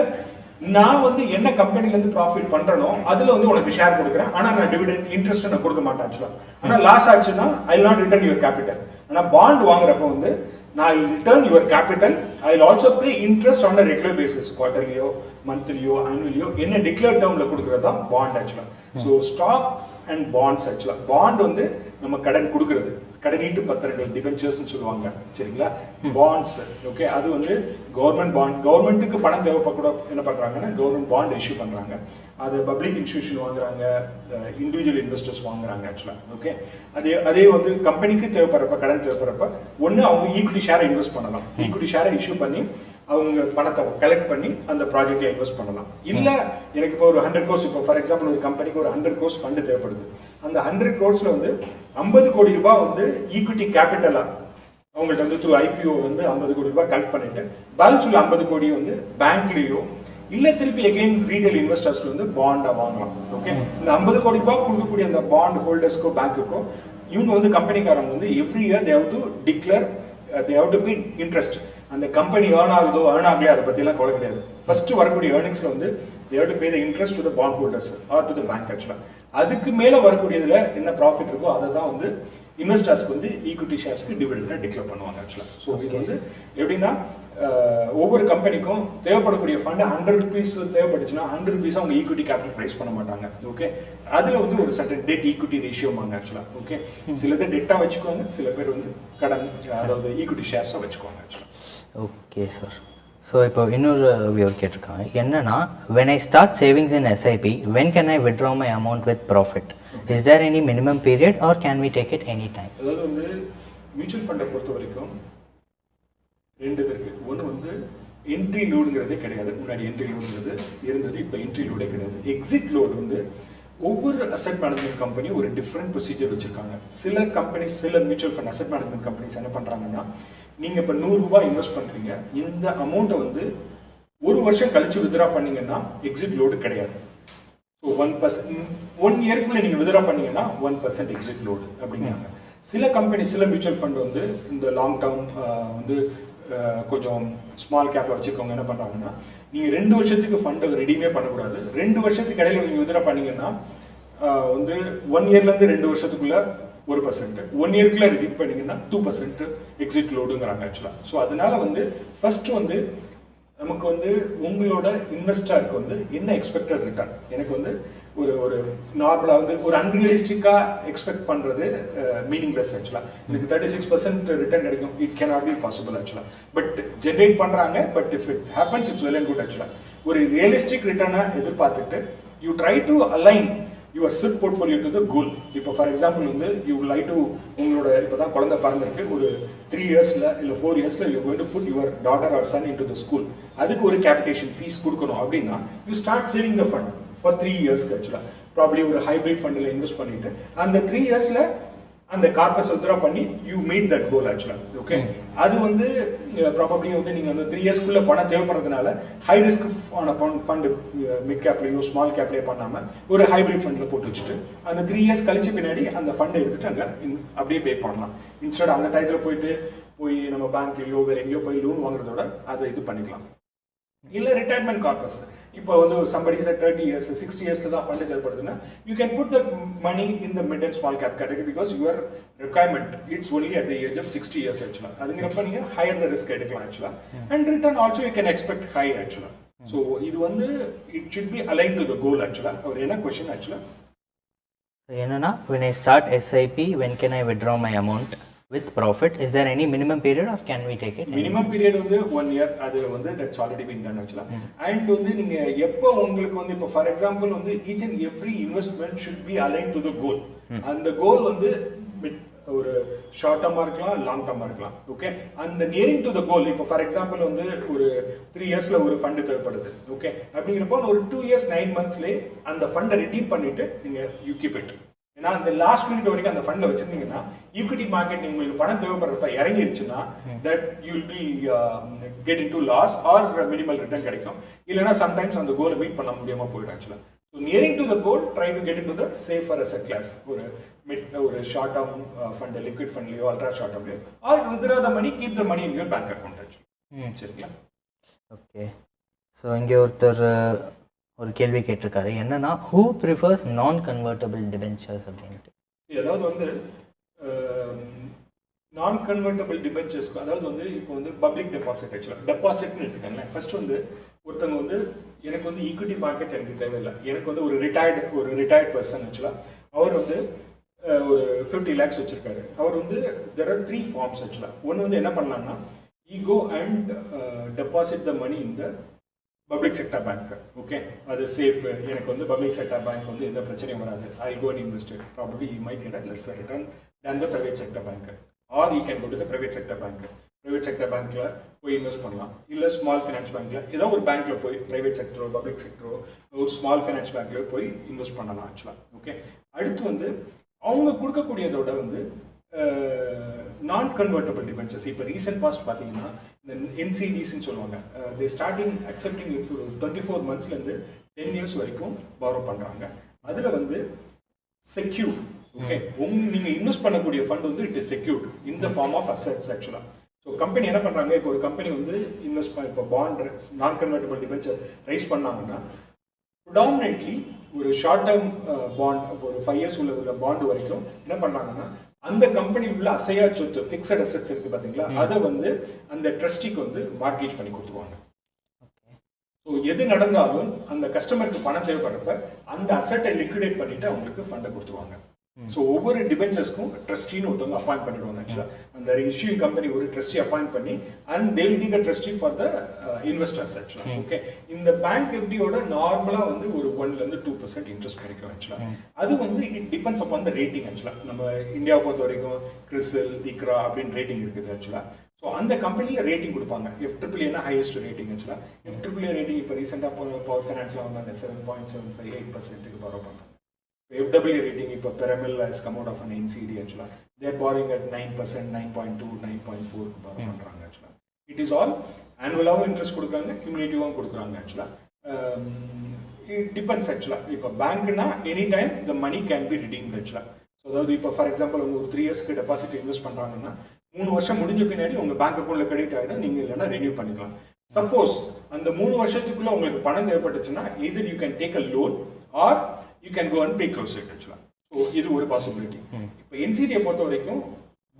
நான் வந்து என்ன கம்பெனில இருந்து ப்ராஃபிட் பண்றனோ அதுல வந்து உனக்கு ஷேர் கொடுக்குறேன், ஆனா நான் டிவிடெண்ட் இன்ட்ரெஸ்ட் நான் கொடுக்க மாட்டேன் ஆக்சுவலா. ஆனா லாஸ் ஆச்சுன்னா I will not return your capital. ஆனா பாண்ட் வாங்குறப்ப வந்து நான் return your capital, I will also pay interest on a regular basis, குவார்டர்லியோ மந்த்லியோ ஆனுவலியோ என்ன டிக்ளேர் டேர்ம்ல கொடுக்கறது தான் பாண்ட் ஆக்சுவலா. ஸோ ஸ்டாக் அண்ட் பாண்ட்ஸ் ஆக்சுவலா. பாண்ட் வந்து நம்ம கடன் கொடுக்கறது, கடனீட்டு பத்திரங்கள் டிபென்ச்சர்ஸ்னு சொல்லுவாங்க, சரிங்களா. பாண்ட்ஸ் ஓகே, அது வந்து கவர்மெண்ட் பாண்ட், கவர்மெண்ட்டுக்கு பணம் தேவைப்பட என்ன பண்றாங்கன்னா கவர்மெண்ட் பாண்ட் இஷ்யூ பண்றாங்க. அது பப்ளிக் இன்ஸ்டிடியூஷன் வாங்குறாங்க, இண்டிவிஜுவல் இன்வெஸ்டர்ஸ் வாங்குறாங்க ஆக்சுவலா. ஓகே, அதே வந்து கம்பெனிக்கு தேவைப்படுறப்ப கடன் தேவைப்படுறப்ப ஒன்று அவங்க ஈக்விட்டி ஷேரை இன்வெஸ்ட் பண்ணலாம், ஈக்விட்டி ஷேரை இஷ்யூ பண்ணி அவங்க பணத்தை கலெக்ட் பண்ணி அந்த ப்ராஜெக்ட்ல இன்வெஸ்ட் பண்ணலாம். இல்ல எனக்கு இப்போ ஒரு 100 crores, இப்போ ஃபார் எக்ஸாம்பிள் ஒரு கம்பெனிக்கு ஒரு 100 crores ஃபண்ட் தேவைப்படுது. அந்த 100 crores வந்து 50 கோடி ரூபாய் வந்து ஈக்விட்டி கேபிட்டலா அவங்கள்ட்ட வந்து த்ரூ ஐபிஓ வந்து 50 கோடி ரூபாய் கலெக்ட் பண்ணிட்டு பேலன்ஸ் உள்ள 50 கோடி வந்து பேங்க்லயோ இல்ல திருப்பி அகைன் ரீட்டைல் இன்வெஸ்டர்ஸ்ல வந்து பாண்டா வாங்கலாம். ஓகே, இந்த 50 கோடி ரூபாய் கொடுக்கக்கூடிய அந்த பாண்ட் ஹோல்டர்ஸ்க்கோ பேங்க்குக்கோ இவங்க வந்து கம்பெனிக்காரங்க வந்து every year they have to declare, they have to pay interest. அந்த கம்பெனி ஏர்ன் ஆகுதோ ஏர்ன் ஆகலையோ அதை பத்தி எல்லாம் கவலை கிடையாது. ஃபர்ஸ்ட் வரக்கூடிய ஏர்னிங்ஸ்ல வந்து they have to pay the interest to the bond holders or to the bank actually. அதுக்கு மேல வரக்கூடியதுல என்ன ப்ராஃபிட் இருக்கோ அதை தான் வந்து இன்வெஸ்டர்ஸ்க்கு வந்து ஈக்விட்டி ஷேர்ஸ்க்கு டிவிடெண்டா டிக்ளேர் பண்ணுவாங்க ஆக்சுவலா. ஸோ இது வந்து எப்படின்னா ஒவ்வொரு கம்பெனிக்கும் தேவைப்படக்கூடிய ஃபண்ட் 100 rupees தேவைப்பட்டுச்சுன்னா 100 rupees அவங்க ஈக்விட்டி கேபிட்டல் ரைஸ் பண்ண மாட்டாங்க. ஓகே, அதுல வந்து ஒரு சர்டன் டெட் ஈக்விட்டி ரேஷியோ வாங்க ஆக்சுவலா. ஓகே, சிலது டெட்டா வச்சுக்குவாங்க, சில பேர் வந்து கடன் அதாவது ஈக்விட்டி ஷேர்ஸா வச்சுக்குவாங்க ஆக்சுவலா. Okay sir. ஸோ இப்போ இன்னொரு வியூவர் கேட்டிருக்காங்க என்னன்னா, when I start savings in SIP, when can I withdraw my amount with profit? Is there any minimum period or can we take it any time? அதாவது வந்து mutual ஃபண்டை பொறுத்த வரைக்கும் ரெண்டு இருக்கு. ஒன்று வந்து என்ட்ரி லோடுங்கிறதே கிடையாது. முன்னாடி என்ட்ரி லோடுங்கிறது இருந்தது, இப்போ என்ட்ரி லோடே கிடையாது. எக்ஸிட் லோடு வந்து ஒவ்வொரு அசெட் மேனேஜ்மெண்ட் கம்பெனி ஒரு டிஃப்ரெண்ட் ப்ரொசீஜர் வச்சிருக்காங்க. சில கம்பெனிஸ், சில mutual fund asset management companies என்ன பண்றாங்கன்னா, நீங்க இப்ப 100 ரூபாய் இன்வெஸ்ட் பண்றீங்க, இந்த அமௌண்ட்டை வந்து ஒரு வருஷம் கழிச்சு வித்ரா பண்ணீங்கன்னா எக்ஸிட் லோடு கிடையாது. ஸோ 1% 1 இயர்க்குள்ள நீங்க வித்ரா பண்ணீங்கன்னா 1% எக்ஸிட் லோடு அப்படிங்கிறாங்க. சில கம்பெனி, சில மியூச்சுவல் ஃபண்ட் வந்து இந்த லாங் டேர்ம் வந்து கொஞ்சம் ஸ்மால் கேப்ல வச்சுக்கவங்க என்ன பண்றாங்கன்னா, நீங்க 2 வருஷத்துக்கு ஃபண்டை ரெடியுமே பண்ணக்கூடாது. 2 வருஷத்துக்கு இடையில நீங்க வித்ரா பண்ணீங்கன்னா வந்து 1 இயர்ல இருந்து 2 வருஷத்துக்குள்ள 1%, 1 இயர்க்குள்ள ரெடி பண்ணீங்கன்னா 2% எக்ஸிட் லோடுங்கிறாங்க ஆக்சுவலா. ஸோ அதனால வந்து ஃபர்ஸ்ட் வந்து நமக்கு வந்து உங்களோட இன்வெஸ்டருக்கு வந்து என்ன எக்ஸ்பெக்டட் ரிட்டர்ன், எனக்கு வந்து ஒரு நார்மலா வந்து ஒரு அன்ரியலிஸ்டிக்கா எக்ஸ்பெக்ட் பண்றது மீனிங்லெஸ் ஆக்சுவலா. எனக்கு 36% ரிட்டர்ன் கிடைக்கும், it cannot be possible actually. But generate பண்றாங்க, but if it happens it's well and good actually. ஒரு ரியலிஸ்டிக் ரிட்டர்னை எதிர்பார்த்துட்டு you try to align your SIP portfolio to the goal. இப்போ ஃபார் எக்ஸாம்பிள் வந்து you like to உங்களோட இப்போ தான் குழந்தை பிறந்திருக்கு, ஒரு 3 இயர்ஸ்ல இல்லை 4 இயர்ஸ்ல you going to put your daughter or son into the school. அதுக்கு ஒரு கேபிடேஷன் ஃபீஸ் கொடுக்கணும் அப்படின்னா you start saving the fund for 3 இயர்ஸ்க்கு ஆக்சுவலா. ப்ராப்ளி ஒரு ஹைபிரிட் ஃபண்டில் இன்வெஸ்ட் பண்ணிட்டு அந்த 3 இயர்ஸ்ல அந்த கார்பஸ் வித்ரா பண்ணி யூ மீட் தட் கோல் ஆக்சுவலா. ஓகே, அது வந்து ப்ராபப்ளி வந்து நீங்க வந்து 3 இயர்ஸ்க்குள்ள பணம் தேவைப்படுறதுனால ஹை ரிஸ்க் ஆன ஃபண்ட் மிட் கேப்லயோ ஸ்மால் கேப்லயோ பண்ணாம ஒரு ஹைபிரிட் ஃபண்ட்ல போட்டு வச்சுட்டு அந்த 3 இயர்ஸ் கழிச்சு பின்னாடி அந்த ஃபண்டை எடுத்துட்டு அங்க அப்படியே பே பண்ணலாம். இன்ஸ்டெட் அந்த டயத்துல போய் நம்ம பேங்க்லயோ வேற எங்கேயோ போய் லோன் வாங்குறதோட அதை இது பண்ணிக்கலாம். இல்லை ரிட்டையர்மெண்ட் கார்பஸ். இப்போ வந்து somebody is at 30 years 60 இயர்ஸ்க்கு தான் fund தேவைப்படுதுன்னா you can put the money in the mid and small cap category because your requirement it's only at the age of 60 years actually. அதுங்கிறப்ப நீங்கள் higher the risk எடுக்கலாம் actually. And return also you can expect high actually. So இது வந்து it should be aligned to the goal actually. ஒரு என்ன question actually? என்னன்னா when I start SIP when can I withdraw my amount with profit? Is there any minimum period or can we take it? Minimum period வந்து 1 year. அது வந்து that's already been done actually. And வந்து நீங்க எப்போ உங்களுக்கு வந்து இப்போ for example வந்து each and every investment should be aligned to the goal. அந்த கோல் வந்து ஒரு ஷார்ட் டர்மா இருக்கலாம் லாங் டர்மா இருக்கலாம். ஓகே, அந்த நியரிங் டு த கோல். இப்போ ஃபார் எக்ஸாம்பிள் வந்து ஒரு 3 இயர்ஸ்ல ஒரு ஃபண்ட் தேவைப்படுது. ஓகே, அப்படிங்கிறப்போ ஒரு 2 இயர்ஸ் 9 மந்த்ஸ்லேயே அந்த ஃபண்டை ரிடீம் பண்ணிட்டு நீங்க யூ கீப் இட். ஏன்னா அந்த லாஸ்ட் மினிட் வரைக்கும் அந்த ஃபண்டை வச்சிருந்தீங்கன்னா ஈக்விட்டி மார்க்கெட் உங்களுக்கு பணம் தேவைப்படுறப்ப இறங்கிருச்சுன்னா that you will be get in to loss or minimal return கிடைக்கும். இல்லைன்னா சம்டைம்ஸ் அந்த கோலை மீட் பண்ண முடியாம போயிடும் ஆக்சுவலாக. So nearing to the goal try to get in to the safer asset class. ஒரு ஷார்ட் டேர்ம் ஃபண்ட் லிக்விட் ஃபண்ட்லையோ அல்ட்ரா ஷார்ட் டேர்ம்லையோ or withdraw the money keep the money in your bank account actually. சரிங்களா? Okay, so இங்கே ஒருத்தர் ஒரு கேள்வி கேட்டிருக்காரு, என்னன்னா who prefers non convertible debentures அப்படின்ட்டு. அதாவது வந்து நான் கன்வெர்ட்டபிள் டிபென்ச்சர்ஸ்க்கு அதாவது வந்து இப்போ வந்து பப்ளிக் டெபாசிட் ஆக்சுவலாக டெபாசிட்னு எடுத்துக்கோங்களேன். ஃபர்ஸ்ட் வந்து ஒருத்தவங்க வந்து எனக்கு வந்து ஈக்விட்டி மார்க்கெட் எனக்கு தேவையில்லை, எனக்கு வந்து ஒரு ரிட்டையர்ட் பர்சன் ஆக்சுவலாக அவர் வந்து ஒரு 50 lakhs வச்சிருக்காரு. அவர் வந்து தெர் ஆர் 3 ஃபார்ம்ஸ் ஆக்சுவலாக. ஒன்று வந்து என்ன பண்ணலாம்னா I go and deposit the money in the public sector bank. Okay, அது சேஃப். எனக்கு வந்து பப்ளிக் செக்டர் பேங்க் வந்து எந்த பிரச்சனையும் வராது. I go and invest it. Probably you might get a lesser return than the private sector bank. Or you can go to the private sector bank. Private sector பேங்க்ல போய் invest பண்ணலாம். இல்லை small finance பேங்க்ல ஏதோ ஒரு பேங்க்ல போய் private செக்டரோ public செக்டரோ ஒரு ஸ்மால் ஃபினான்ஸ் பேங்க்ல போய் இன்வெஸ்ட் பண்ணலாம் ஆக்சுவலாக. ஓகே, அடுத்து வந்து அவங்க கொடுக்கக்கூடியதோட வந்து நான் கன்வெர்ட்டபிள் டிபென்ச்சர்ஸ். இப்போ ரீசெண்ட் பாஸ்ட் பார்த்தீங்கன்னா இந்த NCDஸ்ன்னு சொல்லுவாங்க. தே ஸ்டார்டிங் அக்செப்டிங் 24 மந்த்ஸ்லேருந்து 10 இயர்ஸ் வரைக்கும் பாரோ பண்ணுறாங்க. அதில் வந்து செக்யூர். ஓகே, நீங்கள் இன்வெஸ்ட் பண்ணக்கூடிய ஃபண்ட் வந்து it is secured in the form of assets ஆக்சுவலாக. ஸோ கம்பெனி என்ன பண்ணுறாங்க, இப்போ ஒரு கம்பெனி வந்து இன்வெஸ்ட் இப்போ பாண்ட் நான் கன்வெர்ட்டபிள் டிபென்ச்சர் ரைஸ் பண்ணாங்கன்னா ப்ரிடாமினென்ட்லி ஒரு ஷார்ட் டேர்ம் பாண்ட் ஒரு 5 இயர்ஸ் உள்ள பாண்டு வரைக்கும் என்ன பண்ணுறாங்கன்னா அந்த கம்பெனி உள்ள அசையா சொத்து ஃபிக்ஸட் அசெட்ஸ் இருக்கு பார்த்தீங்களா, அதை வந்து அந்த ட்ரஸ்டிக்கு வந்து மார்கேஜ் பண்ணி கொடுத்துருவாங்க. ஸோ எது நடந்தாலும் அந்த கஸ்டமருக்கு பணம் தேவைப்படுறப்ப அந்த அசெட்டை லிக்விடேட் பண்ணிட்டு அவங்களுக்கு ஃபண்டை கொடுத்துருவாங்க. ஸோ ஒவ்வொரு டிபென்ச்சர்ஸ்க்கும் ட்ரஸ்டின்னு ஒருத்தவங்க அப்பாயிண்ட் பண்ணிடுவாங்க ஆக்சுவலாக. அந்த இஷ்யூயிங் கம்பெனி ஒரு ட்ரஸ்டி அப்பாயிண்ட் பண்ணி and they will be the trustee for the investors ஆக்சுவலாக. ஓகே, இந்த பேங்க் எஃப்டியோட நார்மலாக வந்து ஒரு 1-2% இன்ட்ரெஸ்ட் கிடைக்கும் ஆக்சுவலாக. அது வந்து it depends upon the rating ஆக்சுவலாக. நம்ம இந்தியாவை பொறுத்த வரைக்கும் கிறிசல் இக்ரா அப்படின்னு ரேட்டிங் இருக்குது ஆக்சுவலாக. ஸோ அந்த கம்பெனியில் ரேட்டிங் கொடுப்பாங்க. FAAனா ஹையஸ்ட் ரேட்டிங் ஆக்சுவலாக. FAA ரேட்டிங் இப்போ ரீசெண்டாக பவர் ஃபைனான்ஸில் வந்தாங்க 7.758% பாரோ பண்ணுறாங்க. FAA rating இப்போ Pyramid has come out of an NCD actually. They are borrowing at 9%, 9.2, 9.4 borrow பண்றாங்க actually. It is all annual interest கொடுக்குறாங்க, cumulative கொடுக்குறாங்க actually. It depends actually. இப்போ பேங்க்னா any time the money can be redeemed actually. So அதாவது இப்போ for example ஒரு 3 இயர்ஸ்க்கு deposit invest பண்ணுறாங்கன்னா 3 வருஷம் முடிஞ்ச பின்னாடி உங்கள் பேங்க் அக்கௌண்ட்ல கிரெடிட் ஆகிடும், நீங்கள் இல்லைன்னா ரெனியூ பண்ணிக்கலாம். சப்போஸ் அந்த 3 வருஷத்துக்குள்ள உங்களுக்கு பணம் தேவைப்பட்டுச்சுன்னா either you can take a loan or you can go and pay close it actually. So இது ஒரு பாசிபிலிட்டி. இப்போ NCDயை பொறுத்த வரைக்கும்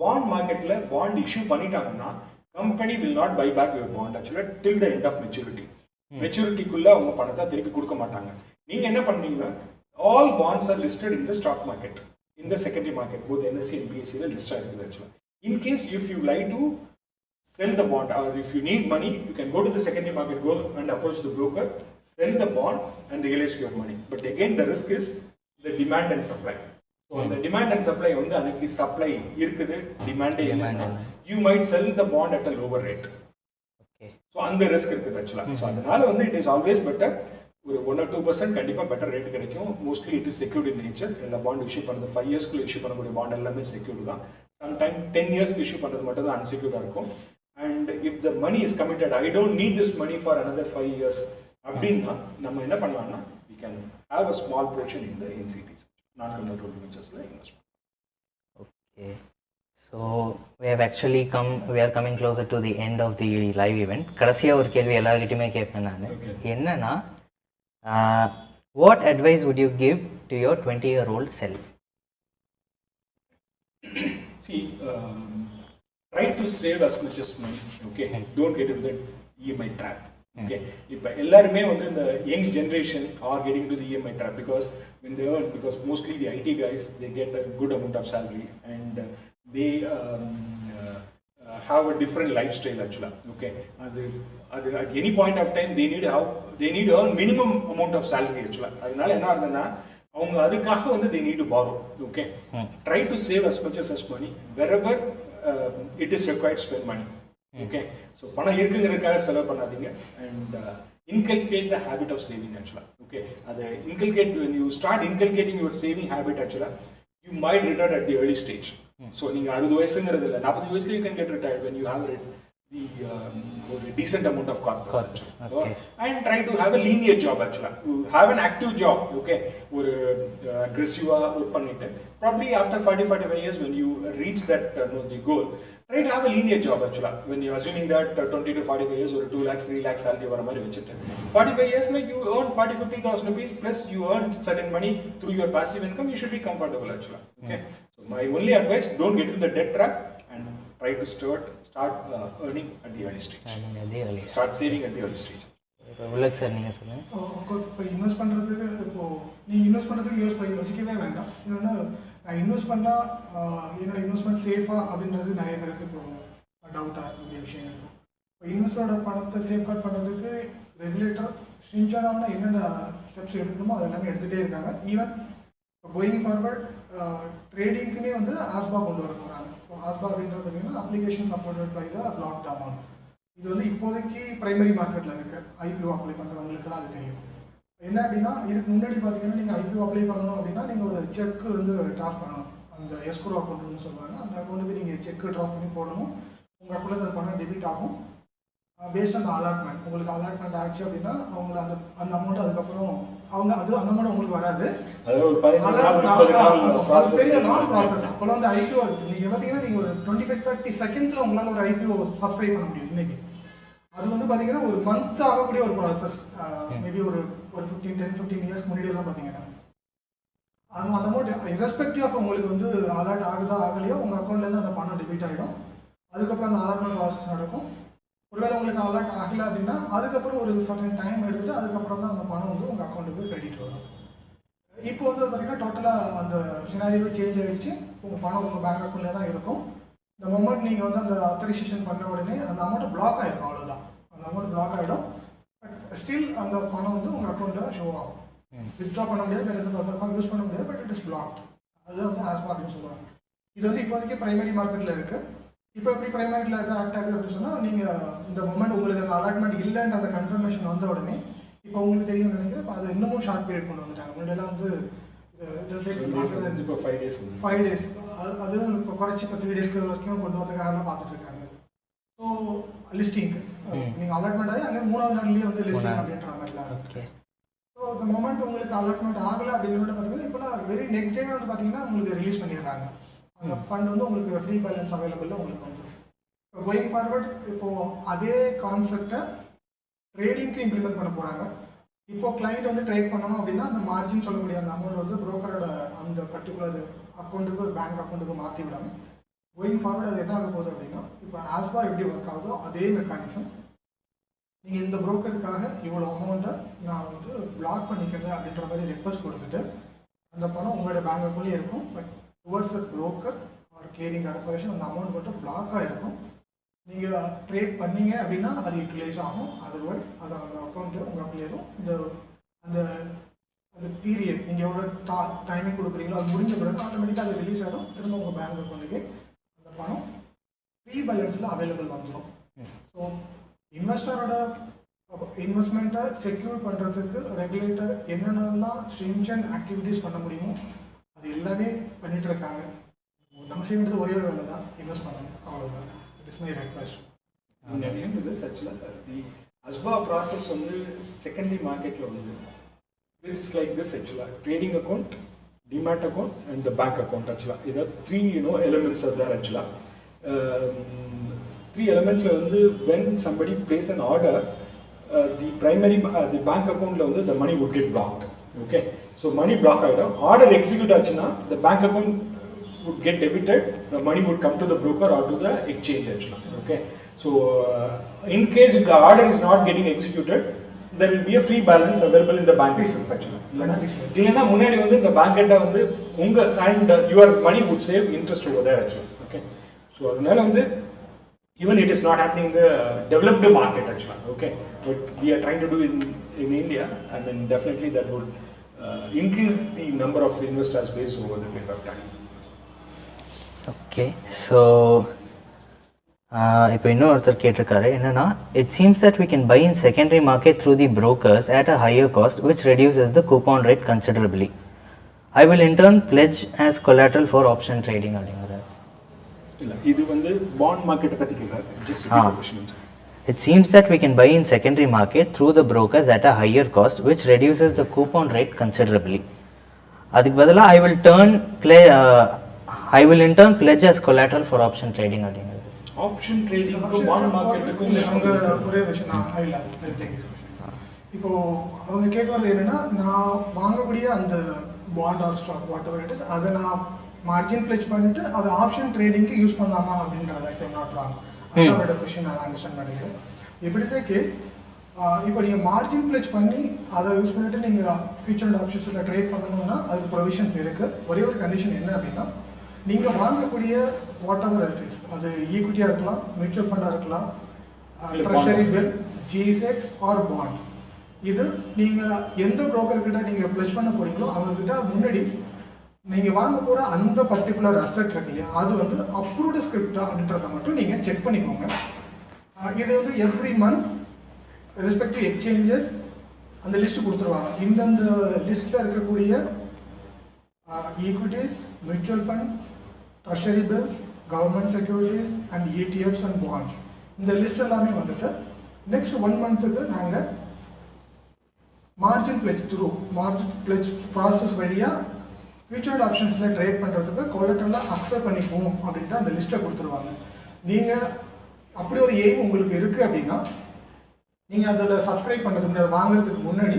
பாண்ட் மார்க்கெட்ல பாண்ட் இஷ்யூ பண்ணிட்டாங்கன்னா company will not buy back your bond actually till the end of maturity. மெச்சூரிட்டிக்குள்ள அவங்க பணத்தை திருப்பி கொடுக்க மாட்டாங்க. நீங்க என்ன பண்ணீங்கன்னா all bonds are listed in the stock market, in the secondary market, both NSE and BSE ல லிஸ்ட் ஆயிருக்கு actually. In case if you like to sell the bond or if you need money, you can go to the secondary market, go and approach the broker, sell the bond and realize your money. But again the risk is the demand and supply. So the demand and supply வந்து அன்னைக்கு supply இருக்குது, demand இல்லைன்னா you might sell the bond at a lower rate. Okay. So அந்த risk இருக்குது actually. So அதனால வந்து it is always better ஒரு 1 or 2% கண்டிப்பா பெட்டர் ரேட் கிடைக்கும். Mostly it is secured in nature. எல்லா பாண்ட் இஷ்யூ பண்ணுறது 5 இயர்ஸ்க்குள்ள இஷ்யூ பண்ணக்கூடிய பாண்ட் எல்லாமே செக்யூர்டு தான். சம்டைம் 10 இயர்ஸ்க்கு இஷ்யூ பண்ணுறது மட்டும் தான் அன்செக்யூர்டாக இருக்கும். And if the money is committed, I don't need this money for another 5 years அப்படின்னா நம்ம என்ன பண்ணலாம்னா we can have a small portion in the NCDs, non convertible debentures invest பண்ணலாம். Okay, so we are coming closer to the end of the live event. கடைசியாக ஒரு கேள்வி எல்லார்கிட்டையுமே கேட்பேன் நான். Okay. என்னன்னா, what advice would you give to your 20-year-old self? See, try to save as much as money. Okay, don't get into the EMI trap. Okay, இப்போ எல்லாருமே வந்து இந்த young generation are getting to the EMI trap because when they earn, because mostly the IT guys, they get a good amount of salary and they have a different lifestyle actually. Okay, அது at any point of time they need to earn minimum amount of salary actually. அதனால என்ன ஆகுதுன்னா அவங்க அதுக்காக வந்து they need to borrow. Okay, try to save as much as money wherever it is required, spend money. Okay, so பணம் இருக்குங்கிறதுக்காக செலவு பண்ணாதீங்க and inculcate the habit of saving actually. Okay, அதை inculcate, when you start inculcating your saving habit actually, you might retire at the early stage. So நீங்க 60 வயசுங்கிறது இல்லை, 40 வயசுல you can get retired when you have a decent amount of corpus. Okay. And try to have a linear job actually. You have an active job. Okay, ஒரு aggressive work பண்ணிட்டு probably after 45 years when you reach that the goal, try to have a linear job actually. When you're assuming that 20 to 45 years or 2 lakhs 3 lakhs salary வர மாதிரி வச்சிட்டு 45 years like you earn 40-50,000 rupees plus you earn certain money through your passive income, you should be comfortable actually. Okay, so my only advice, don't get into the debt trap and try to start earning at the early stage. Start saving at the early stage. உள்ளக் sir நீங்கள் சொல்லுங்கள். So of course இப்போ invest பண்ணுறதுக்கு நீங்கள் invest பண்ணுறதுக்கு யோசிக்கவே வேண்டாம். இன்னொன்று, நான் இன்வெஸ்ட் பண்ணால் என்னோட இன்வெஸ்ட்மெண்ட் சேஃபாக அப்படின்றது நிறைய பேருக்கு இப்போ டவுட்டாக இருக்கக்கூடிய விஷயங்கள். இப்போ இன்வெஸ்டரோட பணத்தை சேஃப்கார்ட் பண்ணுறதுக்கு ரெகுலேட்டர் ஸ்ட்ரிஞ்சரான என்னென்ன ஸ்டெப்ஸ் எடுக்கணுமோ அது எல்லாமே எடுத்துகிட்டே இருக்காங்க. ஈவன் இப்போ கோயிங் ஃபார்வர்ட் ட்ரேடிங்க்குமே வந்து ஆஸ்பா கொண்டு வர போகிறாங்க. இப்போ ஆஸ்பா அப்படின்றது பார்த்தீங்கன்னா application supported by the block amount. இது வந்து இப்போதைக்கு பிரைமரி மார்க்கெட்டில் இருக்குது. ஐபிஓ அப்ளை பண்ணுறவங்களுக்குலாம் அது தெரியும். என்ன அப்படின்னா, இதுக்கு முன்னாடி பார்த்தீங்கன்னா நீங்கள் ஐபிஓ அப்ளை பண்ணணும் அப்படின்னா நீங்கள் ஒரு செக் வந்து டிராஃப்ட் பண்ணணும். அந்த எஸ்க்ரோ அக்கௌண்ட்னு சொல்லுவாங்க. அந்த அக்கௌண்ட்டுக்கு நீங்கள் செக்கு டிராஃப்ட் பண்ணி போடணும். உங்கள் அக்கௌண்ட்டில் அது பணம் டெபிட் ஆகும். பேஸ்ட் ஆன் அலாட்மெண்ட், உங்களுக்கு அலாட்மெண்ட் ஆச்சு அப்படின்னா அவங்க அந்த அமௌண்ட் அதுக்கப்புறம் அந்த அமௌண்ட் உங்களுக்கு வராது. பெரிய லாங் ப்ராசஸ். அப்போலாம் வந்து ஐபிஓ நீங்கள் பார்த்தீங்கன்னா நீங்கள் ஒரு 25-30 செகண்ட்ஸில் உங்களால் ஒரு ஐபிஓ சப்ஸ்கிரைப் பண்ண முடியும் இன்னைக்கு. அது வந்து பார்த்தீங்கன்னா ஒரு மந்த் ஆகக்கூடிய ஒரு ப்ராசஸ். மேபி ஒரு 10-15 இயர்ஸ்க்கு முன்னாடியெல்லாம் பார்த்தீங்கன்னா அந்த அமௌண்ட் இரஸ்பெக்டிவ் ஆஃப் உங்களுக்கு வந்து அலாட் ஆகுதா ஆகலையோ உங்கள் அக்கௌண்ட்லேருந்து அந்த பணம் டெபிட் ஆகிடும். அதுக்கப்புறம் அந்த அலாட்மெண்ட் ப்ராசஸ் நடக்கும். ஒருவேளை உங்களுக்கு அலர்ட் ஆகலை அப்படின்னா அதுக்கப்புறம் ஒரு சர்டன் டைம் எடுத்துகிட்டு அதுக்கப்புறம் தான் அந்த பணம் வந்து உங்கள் அக்கௌண்ட்டுக்கு கிரெடிட் வரும். இப்போ வந்து பார்த்தீங்கன்னா டோட்டலாக அந்த சினாரியோவே சேஞ்ச் ஆகிடுச்சு. உங்கள் பணம் உங்கள் பேங்க் அக்கௌண்ட்லேயே தான் இருக்கும். இந்த மொமெண்ட் நீங்கள் வந்து அந்த அத்தரைசேஷன் பண்ண உடனே அந்த அமௌண்ட்டு பிளாக் ஆகிருக்கும், அவ்வளோதான். அந்த அமௌண்ட் பிளாக் ஆகிடும். பட் ஸ்டில் அந்த பணம் வந்து உங்கள் அக்கௌண்ட்டில் ஷோ ஆகும். வித்ட்ரா பண்ண முடியாது, வேறு எந்த அக்கௌண்ட் யூஸ் பண்ண முடியாது. But it is blocked. அது வந்து ஆஸ்பா அப்படின்னு சொல்லுவாங்க. இது வந்து இப்போதைக்கு பிரைமரி மார்க்கெட்டில் இருக்குது. இப்போ எப்படி பிரைமரியில் ஆக்ட் ஆகுது அப்படின்னு சொன்னால், நீங்கள் இந்த மொமெண்ட் உங்களுக்கு அந்த அலாட்மெண்ட் இல்லைன்ற அந்த கன்ஃபர்மேஷன் வந்த உடனே இப்போ உங்களுக்கு தெரியும்னு நினைக்கிறேன். இப்போ அது இன்னமும் ஷார்ட் பீரியட் கொண்டு வந்துட்டாங்க. முன்னாடியெல்லாம் வந்து 5 days அதுவும் இப்போ குறைச்சி இப்போ 3 days வரைக்கும் கொண்டு வரதுக்காக பார்த்துட்டு இருக்காங்க. ஸோ லிஸ்டிங்க்கு நீங்கள் அலாட்மெண்ட் ஆகி அங்கே 3வது நாள்லேயே வந்து லிஸ்டிங் அப்படின்ற மாதிரிலாம். ஸோ இந்த மொமெண்ட் உங்களுக்கு அலாட்மெண்ட் ஆகலை அப்படின்னு பார்த்தீங்கன்னா இப்போலாம் வெரி நெக்ஸ்ட் டே வந்து பார்த்தீங்கன்னா உங்களுக்கு ரிலீஸ் பண்ணிடுறாங்க. அந்த ஃபண்ட் வந்து உங்களுக்கு ஃப்ரீ பேலன்ஸ் அவைலபிளில் உங்களுக்கு வந்துடும். இப்போ கோயிங் ஃபார்வர்ட் இப்போது அதே கான்செப்டை ட்ரேடிங்க்கு இம்ப்ளிமெண்ட் பண்ண போகிறாங்க. இப்போ கிளைண்ட் வந்து ட்ரேட் பண்ணணும் அப்படின்னா அந்த மார்ஜின் சொல்லக்கூடிய அந்த அமௌண்ட் வந்து புரோக்கரோட அந்த பர்டிகுலர் அக்கௌண்ட்டுக்கு ஒரு பேங்க் அக்கௌண்ட்டுக்கு மாற்றி விடாமல் கோயிங் ஃபார்வர்ட் அது என்ன ஆக போகுது அப்படின்னா, இப்போ ஆஸ்பா எப்படி ஒர்க் ஆகுதோ அதே மெக்கானிசம் நீங்கள் இந்த புரோக்கருக்காக இவ்வளோ அமௌண்ட்டை நான் வந்து பிளாக் பண்ணிக்கிறேன் அப்படின்ற மாதிரி ரெக்வஸ்ட் கொடுத்துட்டு அந்த பணம் உங்களோட பேங்க் அக்கௌண்ட்லேயே இருக்கும். But towards a broker or clearing corporation அந்த அமௌண்ட் மட்டும் பிளாக்காக இருக்கும். நீங்கள் ட்ரேட் பண்ணீங்க அப்படின்னா அது யூட்டிலைஸ் ஆகும். அதர்வைஸ் அது அந்த அக்கௌண்ட்டு உங்கள் அக்கௌண்ட்லேயும் அந்த அந்த பீரியட் நீங்கள் எவ்வளோ டைமிங் கொடுக்குறீங்களோ அது முடிஞ்ச பிறகு ஆட்டோமேட்டிக்காக அது ரிலீஸ் ஆகிடும். திரும்ப உங்கள் பேங்க் அக்கௌண்ட்டுக்கு அந்த பணம் ஃப்ரீ பேலன்ஸில் அவைலபிள் வந்துடும். ஸோ இன்வெஸ்டரோட இன்வெஸ்ட்மெண்ட்டை செக்யூர் பண்ணுறதுக்கு ரெகுலேட்டர் என்னென்னலாம் ஸ்ட்ரிஞ்சன்ட் ஆக்டிவிட்டீஸ் பண்ண முடியுமோ அது எல்லாமே பண்ணிட்டு இருக்காங்க. நம்ம செய்ய வேண்டியது ஒரே ஒரு வேலை தான், இன்வெஸ்ட் பண்ணணும், அவ்வளோதான். It is my request. In addition to this, actually, the ASBA process வந்து secondary marketல வந்து it's like this actually, trading account, demat account and the bank account actually. Three elements are there actually. Three elements when somebody places an order, the primary the bank account the money would get blocked. Okay, so money block item order execute achina, the bank account would get debited, the money would come to the broker or to the exchange actually. Okay, so in case if the order is not getting executed, there will be a free balance available in the bank itself actually. இல்லனா முன்னாடி இந்த bank கிட்ட உங்க and your money would save interest over there actually. Okay, so அதனால even it is not happening in the developed market actually. Okay, what we are trying to do in India, I mean definitely that would increase the number of investors base over the period of time. Okay, so இப்போ இன்னொருத்தர் கேட்டிருக்காரு என்னன்னா, it seems that we can buy in secondary market through the brokers at a higher cost which reduces the coupon rate considerably. I will in turn pledge as collateral for option trading அப்படிங்கிறாரு. இல்ல இது bond market பத்தி கேக்குறாரு. Just repeat the question. It seems that we can buy in secondary market through the brokers at a higher cost which reduces the coupon rate considerably. அதுக்கு பதிலா I will in turn pledge as collateral for option trading அப்படிங்கிறாரு. Option trading bond market அவங்க ஒரே விஷயம் I will take this question. இப்போ அவங்க கேக்குறது என்னன்னா, நான் வாங்கக்கூடிய அந்த bond or stock whatever it is அதை நான் மார்ஜின் பிளேஸ் பண்ணிட்டு அதை ஆப்ஷன் ட்ரேடிங்க்கு யூஸ் பண்ணலாமா அப்படின்றத if I'm not wrong. அதோட கொஸ்டின் நான் அண்டர்ஸ்டாண்ட் பண்ணிக்கிறேன். if it is a case இப்போ நீங்கள் மார்ஜின் பிளேஸ் பண்ணி அதை யூஸ் பண்ணிட்டு நீங்கள் ஃபியூச்சர் ஆப்ஷன்ஸில் ட்ரேட் பண்ணணும்னா அதுக்கு ப்ரொவிஷன்ஸ் இருக்குது. ஒரே ஒரு கண்டிஷன் என்ன அப்படின்னா, நீங்கள் வாங்கக்கூடிய வாட் எவர் இட் இஸ், அது ஈக்விட்டியாக இருக்கலாம், மியூச்சுவல் ஃபண்டாக இருக்கலாம், treasury bill, GSX or bond, இது நீங்கள் எந்த புரோக்கர்கிட்ட நீங்கள் பிளேஸ் பண்ண போகிறீங்களோ அவங்கக்கிட்ட முன்னாடி நீங்கள் வாங்க போகிற அந்த பர்டிகுலர் அசெட் இருக்கு இல்லையா, அது அப்ரூவ்டு ஸ்கிரிப்டா அப்படின்றத மட்டும் நீங்கள் செக் பண்ணிக்கோங்க. இது எவ்ரி மந்த் ரெஸ்பெக்டிவ் எக்ஸ்சேஞ்சஸ் அந்த லிஸ்ட் கொடுத்துருவாங்க. இந்தந்த லிஸ்ட்டில் இருக்கக்கூடிய equities, mutual fund, treasury bills, government securities and ETFs and bonds, இந்த லிஸ்ட் எல்லாமே நெக்ஸ்ட் 1 மந்த்துக்கு நாங்கள் மார்ஜின் பிளெஜ் ப்ராசஸ் வழியாக ஃபியூச்சர்ட் ஆப்ஷன்ஸில் ட்ரேட் பண்ணுறதுக்கு கொலட்டரெல்லாம் அக்செப்ட் பண்ணிக்குவோம் அப்படின்ட்டு அந்த லிஸ்ட்டை கொடுத்துருவாங்க. நீங்கள் அப்படி ஒரு எய்ம் உங்களுக்கு இருக்குது அப்படின்னா, நீங்கள் அதில் சப்ஸ்கிரைப் பண்ணுறதுக்கு முன்னாடி, வாங்குறதுக்கு முன்னாடி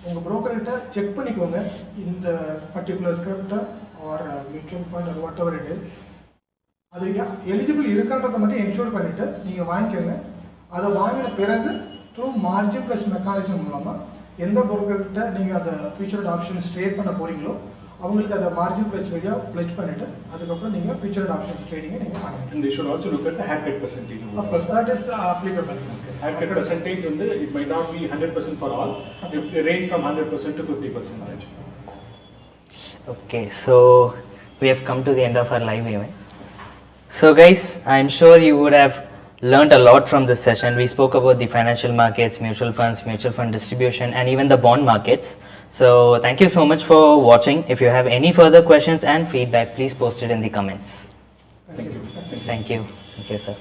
உங்கள் ப்ரோக்கர்கிட்ட செக் பண்ணிக்கோங்க இந்த பர்டிகுலர் ஸ்கிரிப்டை or mutual fund or whatever it is, அது எலிஜிபிள் இருக்கான்றதை மட்டும் என்ஷூர் பண்ணிவிட்டு நீங்கள் வாங்கிக்கோங்க. அதை வாங்கின பிறகு த்ரூ மார்ஜின் ப்ளஸ் மெக்கானிசம் மூலமாக எந்த ப்ரோக்கர்கிட்ட நீங்கள் அதை ஃபியூச்சர்ட் ஆப்ஷன்ஸ் ட்ரேட் பண்ண போகிறீங்களோ அவங்களுக்கு அதை மார்ஜின் பிளெஜ் வழியாக பிளெஜ் பண்ணிவிட்டு அதுக்கப்புறம் நீங்கள் ஃபியூச்சர்ட் ஆப்ஷன்ஸ் ட்ரேடிங்கை நீங்கள் பண்ணணும். And they should also look at the haircut percentage. Of course, that is applicable. Haircut percentage it might not be 100% for all. It range from 100% to 50%. Okay, so we have come to the end of our live event. So guys, I'm sure you would have learned a lot from this session. We spoke about the financial markets, mutual funds, mutual fund distribution, and even the bond markets. So thank you so much for watching. If you have any further questions and feedback, please post it in the comments. Thank you. Thank you. Thank you, sir.